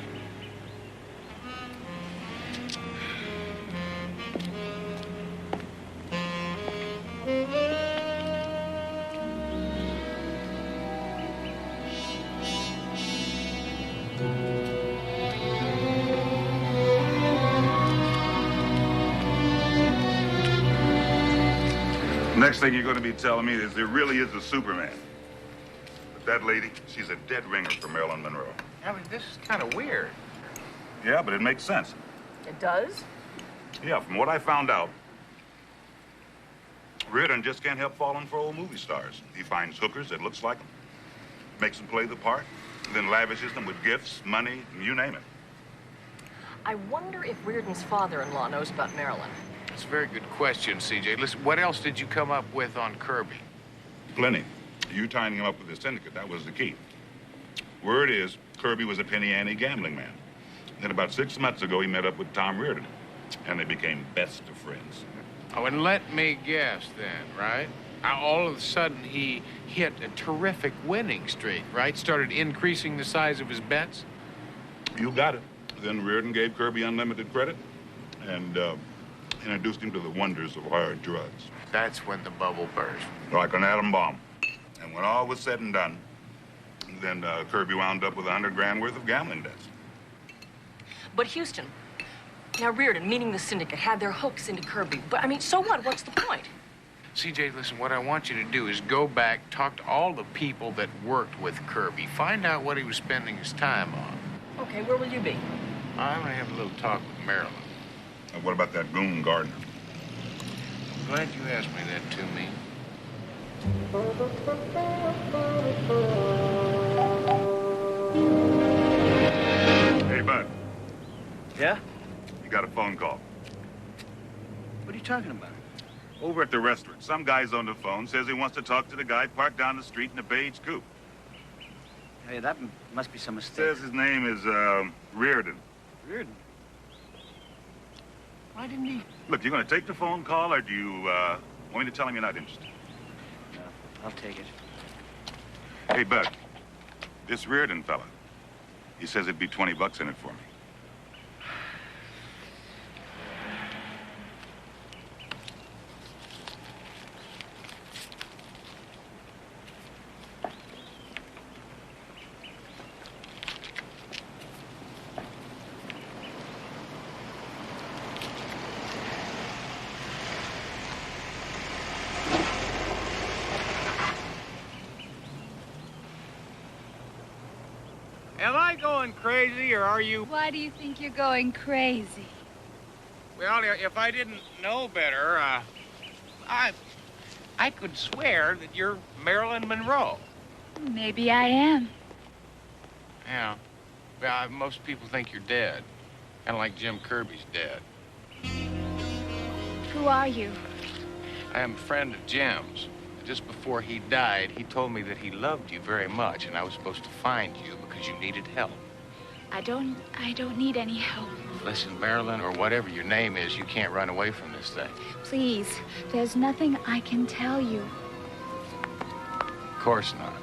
Next thing you're going to be telling me is there really is a Superman. But that lady, she's a dead ringer for Marilyn Monroe. I mean, this is kind of weird. Yeah, but it makes sense. It does? Yeah, from what I found out, Reardon just can't help falling for old movie stars. He finds hookers that looks like them, makes them play the part, then lavishes them with gifts, money, you name it. I wonder if Reardon's father-in-law knows about Marilyn. That's a very good question, CJ. Listen, what else did you come up with on Kirby? Plenty. You tying him up with the syndicate, that was the key. Word is, Kirby was a penny ante gambling man. Then about 6 months ago, he met up with Tom Reardon, and they became best of friends. Oh, and let me guess then, right? All of a sudden, he hit a terrific winning streak, right? Started increasing the size of his bets? You got it. Then Reardon gave Kirby unlimited credit and introduced him to the wonders of hard drugs. That's when the bubble burst. Like an atom bomb. And when all was said and done, then Kirby wound up with $100,000 worth of gambling debts. But Houston, now Reardon, meaning the syndicate, had their hooks into Kirby. But, I mean, so what? What's the point? CJ, listen, what I want you to do is go back, talk to all the people that worked with Kirby, find out what he was spending his time on. Okay, where will you be? I'm gonna have a little talk with Marilyn. What about that goon Gardner? Glad you asked me that, to me. Hey, Bud. Yeah? You got a phone call. What are you talking about? Over at the restaurant, some guy's on the phone, says he wants to talk to the guy parked down the street in a beige coupe. Hey, that must be some mistake. Says his name is, Reardon. Reardon? Why didn't he? Look, you gonna take the phone call, or do you, want me to tell him you're not interested? No, I'll take it. Hey, Bud, this Reardon fella, he says it'd be $20 in it for me. Am I going crazy, or are you? Why do you think you're going crazy? Well, if I didn't know better, I could swear that you're Marilyn Monroe. Maybe I am. Yeah. Well, most people think you're dead. Kind of like Jim Kirby's dead. Who are you? I am a friend of Jim's. Just before he died, he told me that he loved you very much, and I was supposed to find you because you needed help. I don't need any help. Listen, Marilyn, or whatever your name is, you can't run away from this thing. Please, there's nothing I can tell you. Of course not.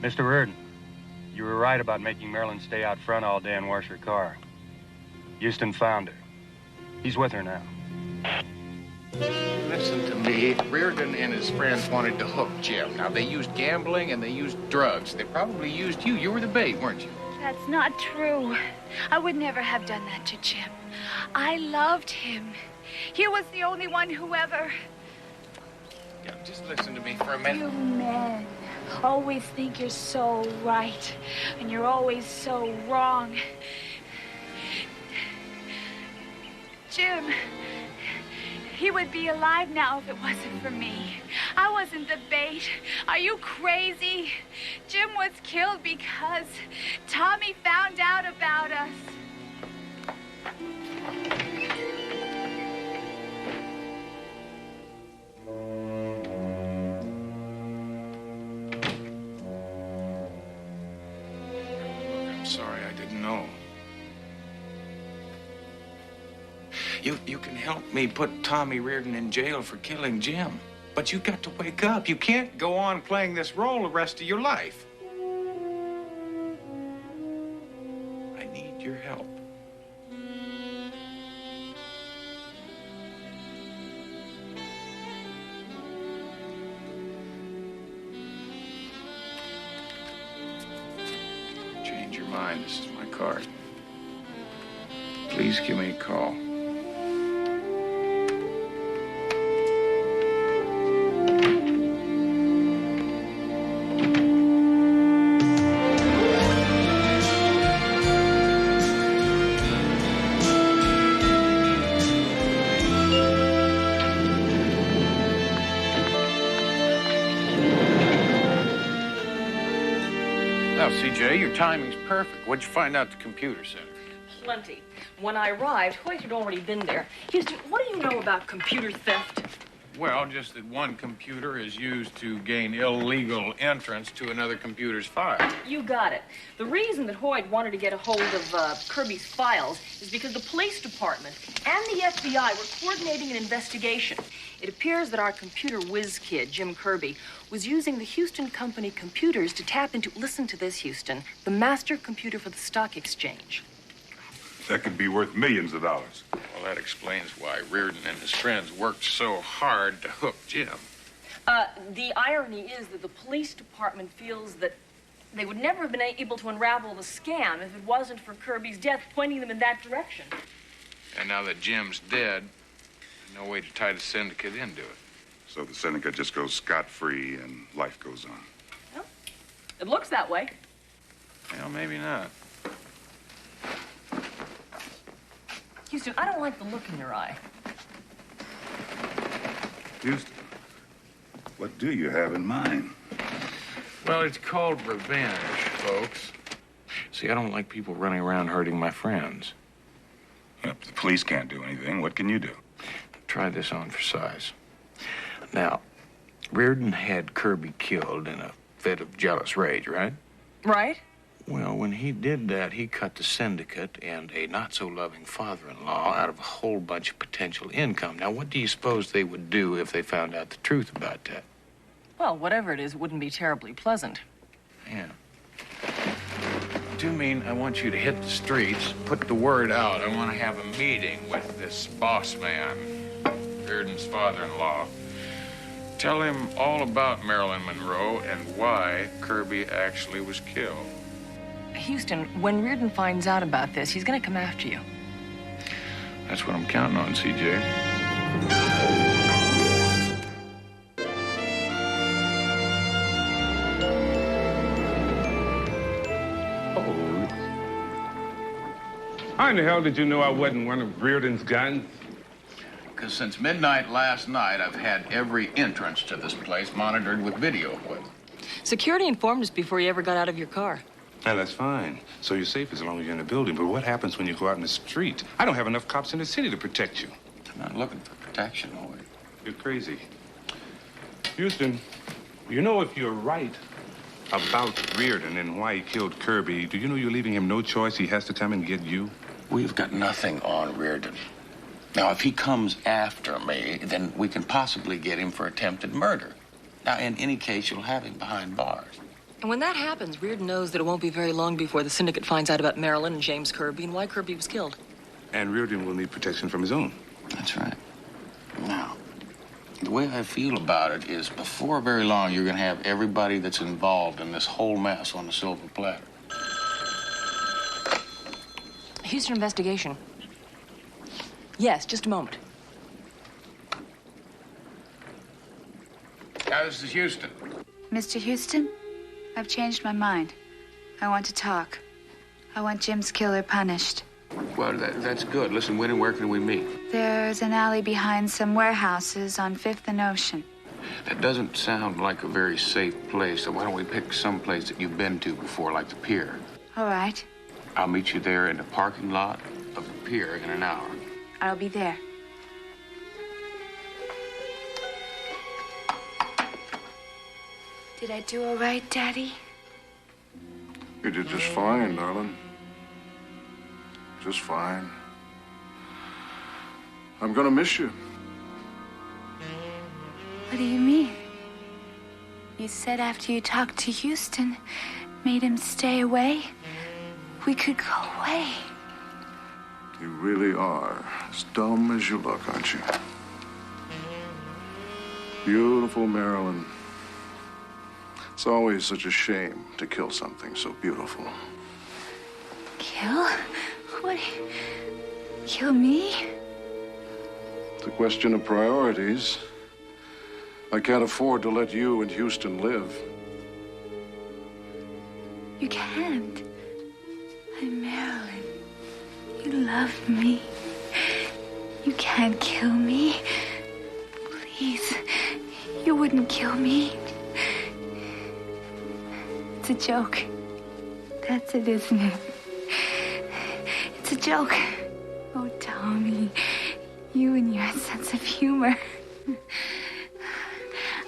Mr. Reardon, you were right about making Marilyn stay out front all day and wash her car. Houston found her. He's with her now. Listen to me. Reardon and his friends wanted to hook Jim. Now, they used gambling and they used drugs. They probably used you. You were the bait, weren't you? That's not true. I would never have done that to Jim. I loved him. He was the only one who ever... Yeah, just listen to me for a minute. You men always think you're so right, and you're always so wrong. Jim... he would be alive now if it wasn't for me. I wasn't the bait. Are you crazy? Jim was killed because Tommy found out about us. I'm sorry, I didn't know. You can help me put Tommy Reardon in jail for killing Jim. But you got to wake up. You can't go on playing this role the rest of your life. I need your help. Change your mind. This is my card. Please give me a call. Now, CJ, your timing's perfect. What'd you find out at the computer center? Plenty. When I arrived, Hoyt had already been there. Houston, what do you know about computer theft? Well, just that one computer is used to gain illegal entrance to another computer's file. You got it. The reason that Hoyt wanted to get a hold of Kirby's files is because the police department and the FBI were coordinating an investigation. It appears that our computer whiz kid, Jim Kirby, was using the Houston Company computers to tap into, listen to this, Houston, the master computer for the stock exchange. That could be worth millions of dollars. Well, that explains why Reardon and his friends worked so hard to hook Jim. The irony is that the police department feels that they would never have been able to unravel the scam if it wasn't for Kirby's death pointing them in that direction. And now that Jim's dead, there's no way to tie the syndicate into it. So the syndicate just goes scot-free and life goes on. Well, it looks that way. Well, maybe not. Houston, I don't like the look in your eye. Houston, what do you have in mind? Well, it's called revenge, folks. See, I don't like people running around hurting my friends. Well, the police can't do anything. What can you do? Try this on for size. Now, Reardon had Kirby killed in a fit of jealous rage, right? Right? Well, when he did that, he cut the syndicate and a not-so-loving father-in-law out of a whole bunch of potential income. Now, what do you suppose they would do if they found out the truth about that? Well, whatever it is, it wouldn't be terribly pleasant. Yeah. I do mean I want you to hit the streets, put the word out. I want to have a meeting with this boss man, Reardon's father-in-law. Tell him all about Marilyn Monroe and why Kirby actually was killed. Houston, when Reardon finds out about this, he's going to come after you. That's what I'm counting on, CJ. How in the hell did you know I wasn't one of Reardon's guns? Because since midnight last night, I've had every entrance to this place monitored with video equipment. Security informed us before you ever got out of your car. Now, that's fine. So you're safe as long as you're in the building. But what happens when you go out in the street? I don't have enough cops in the city to protect you. I'm not looking for protection, Hoyt. You're crazy. Houston, you know if you're right about Reardon and why he killed Kirby, do you know you're leaving him no choice? He has to come and get you? We've got nothing on Reardon. Now, if he comes after me, then we can possibly get him for attempted murder. Now, in any case, you'll have him behind bars. And when that happens, Reardon knows that it won't be very long before the syndicate finds out about Marilyn and James Kirby and why Kirby was killed. And Reardon will need protection from his own. That's right. Now, the way I feel about it is before very long, you're going to have everybody that's involved in this whole mess on the silver platter. Houston investigation. Yes, just a moment. Yeah, this is Houston. Mr. Houston, I've changed my mind. I want to talk. I want Jim's killer punished. Well, that's good. Listen, when and where can we meet? There's an alley behind some warehouses on 5th and Ocean. That doesn't sound like a very safe place, so why don't we pick some place that you've been to before, like the pier? All right. I'll meet you there in the parking lot of the pier in an hour. I'll be there. Did I do all right, Daddy? You did just fine, darling. Just fine. I'm gonna miss you. What do you mean? You said after you talked to Houston, made him stay away, we could go away. You really are as dumb as you look, aren't you? Beautiful Marilyn. It's always such a shame to kill something so beautiful. Kill? What? Kill me? It's a question of priorities. I can't afford to let you and Houston live. You can't. I'm Marilyn. You love me. You can't kill me. Please, you wouldn't kill me. It's a joke. That's it, isn't it? It's a joke. Oh, Tommy, you and your sense of humor.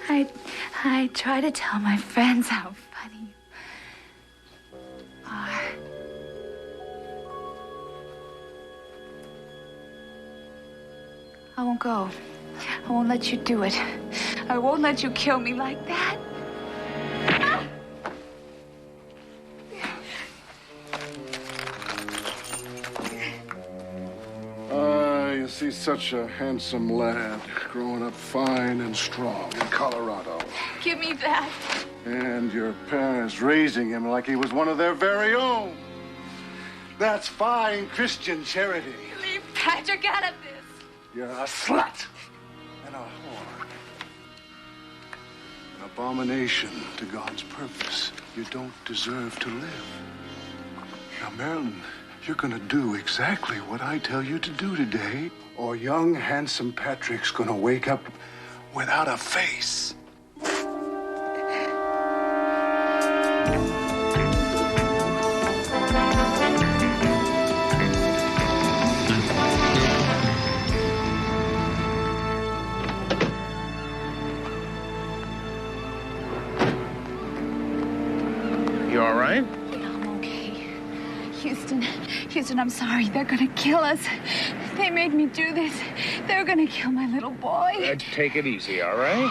I try to tell my friends how funny you are. I won't go. I won't let you do it. I won't let you kill me like that. You see such a handsome lad growing up fine and strong in Colorado. Give me that. And your parents raising him like he was one of their very own. That's fine Christian charity. Leave Patrick out of this. You're a slut and a whore. An abomination to God's purpose. You don't deserve to live. Now, Marilyn, you're gonna do exactly what I tell you to do today, or young, handsome Patrick's gonna wake up without a face. You all right? I'm okay. Houston, I'm sorry. They're gonna kill us. They made me do this. They're gonna kill my little boy. Take it easy, all right?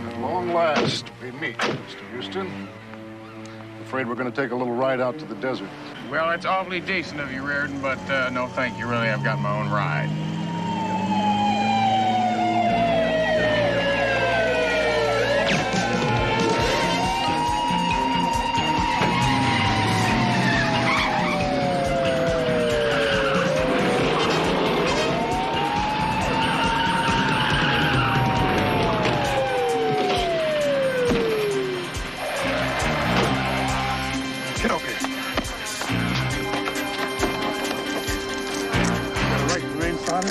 At long last, we meet, Mr. Houston. Afraid we're gonna take a little ride out to the desert. Well, it's awfully decent of you, Reardon, but no thank you. Really, I've got my own ride. Get over here. Got a right to remain silent?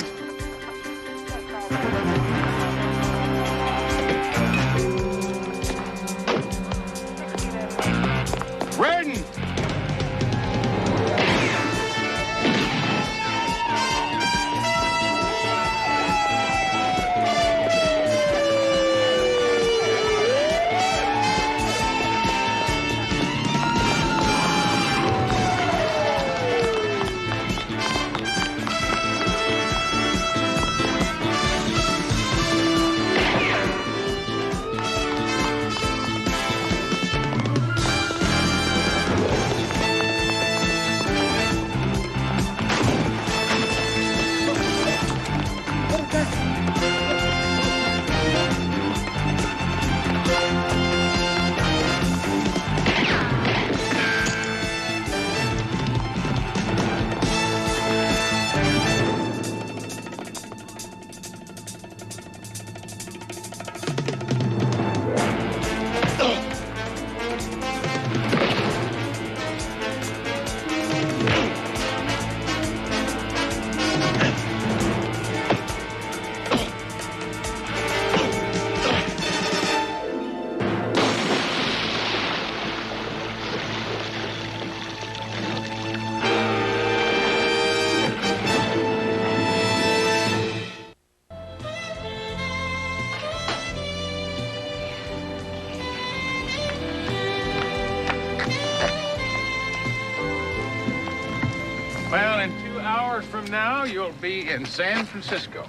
Well, in 2 hours from now, you'll be in San Francisco.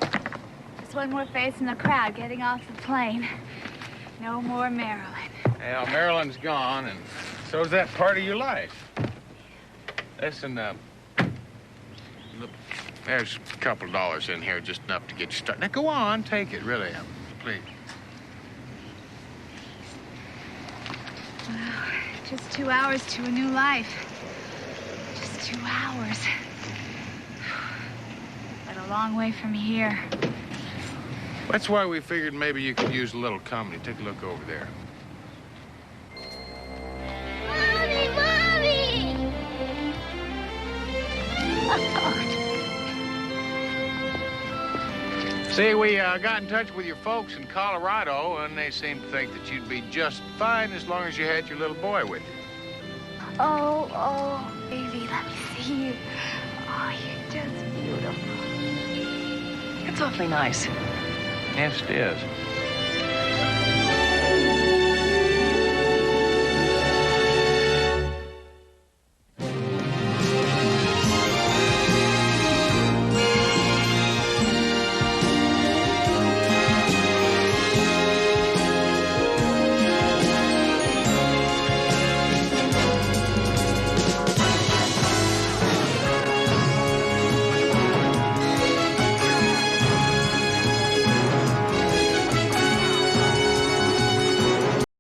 Just one more face in the crowd getting off the plane. No more Maryland. Well, Maryland's gone, and so's that part of your life. Listen, look, there's a couple dollars in here, just enough to get you started. Now, go on, take it, really, please. Well, just 2 hours to a new life. Just 2 hours. But a long way from here. That's why we figured maybe you could use a little company. Take a look over there. Mommy, Mommy! See, we got in touch with your folks in Colorado, and they seem to think that you'd be just fine as long as you had your little boy with you. Oh, baby, let me see you. Oh, you're just beautiful. It's awfully nice. Yes, it is.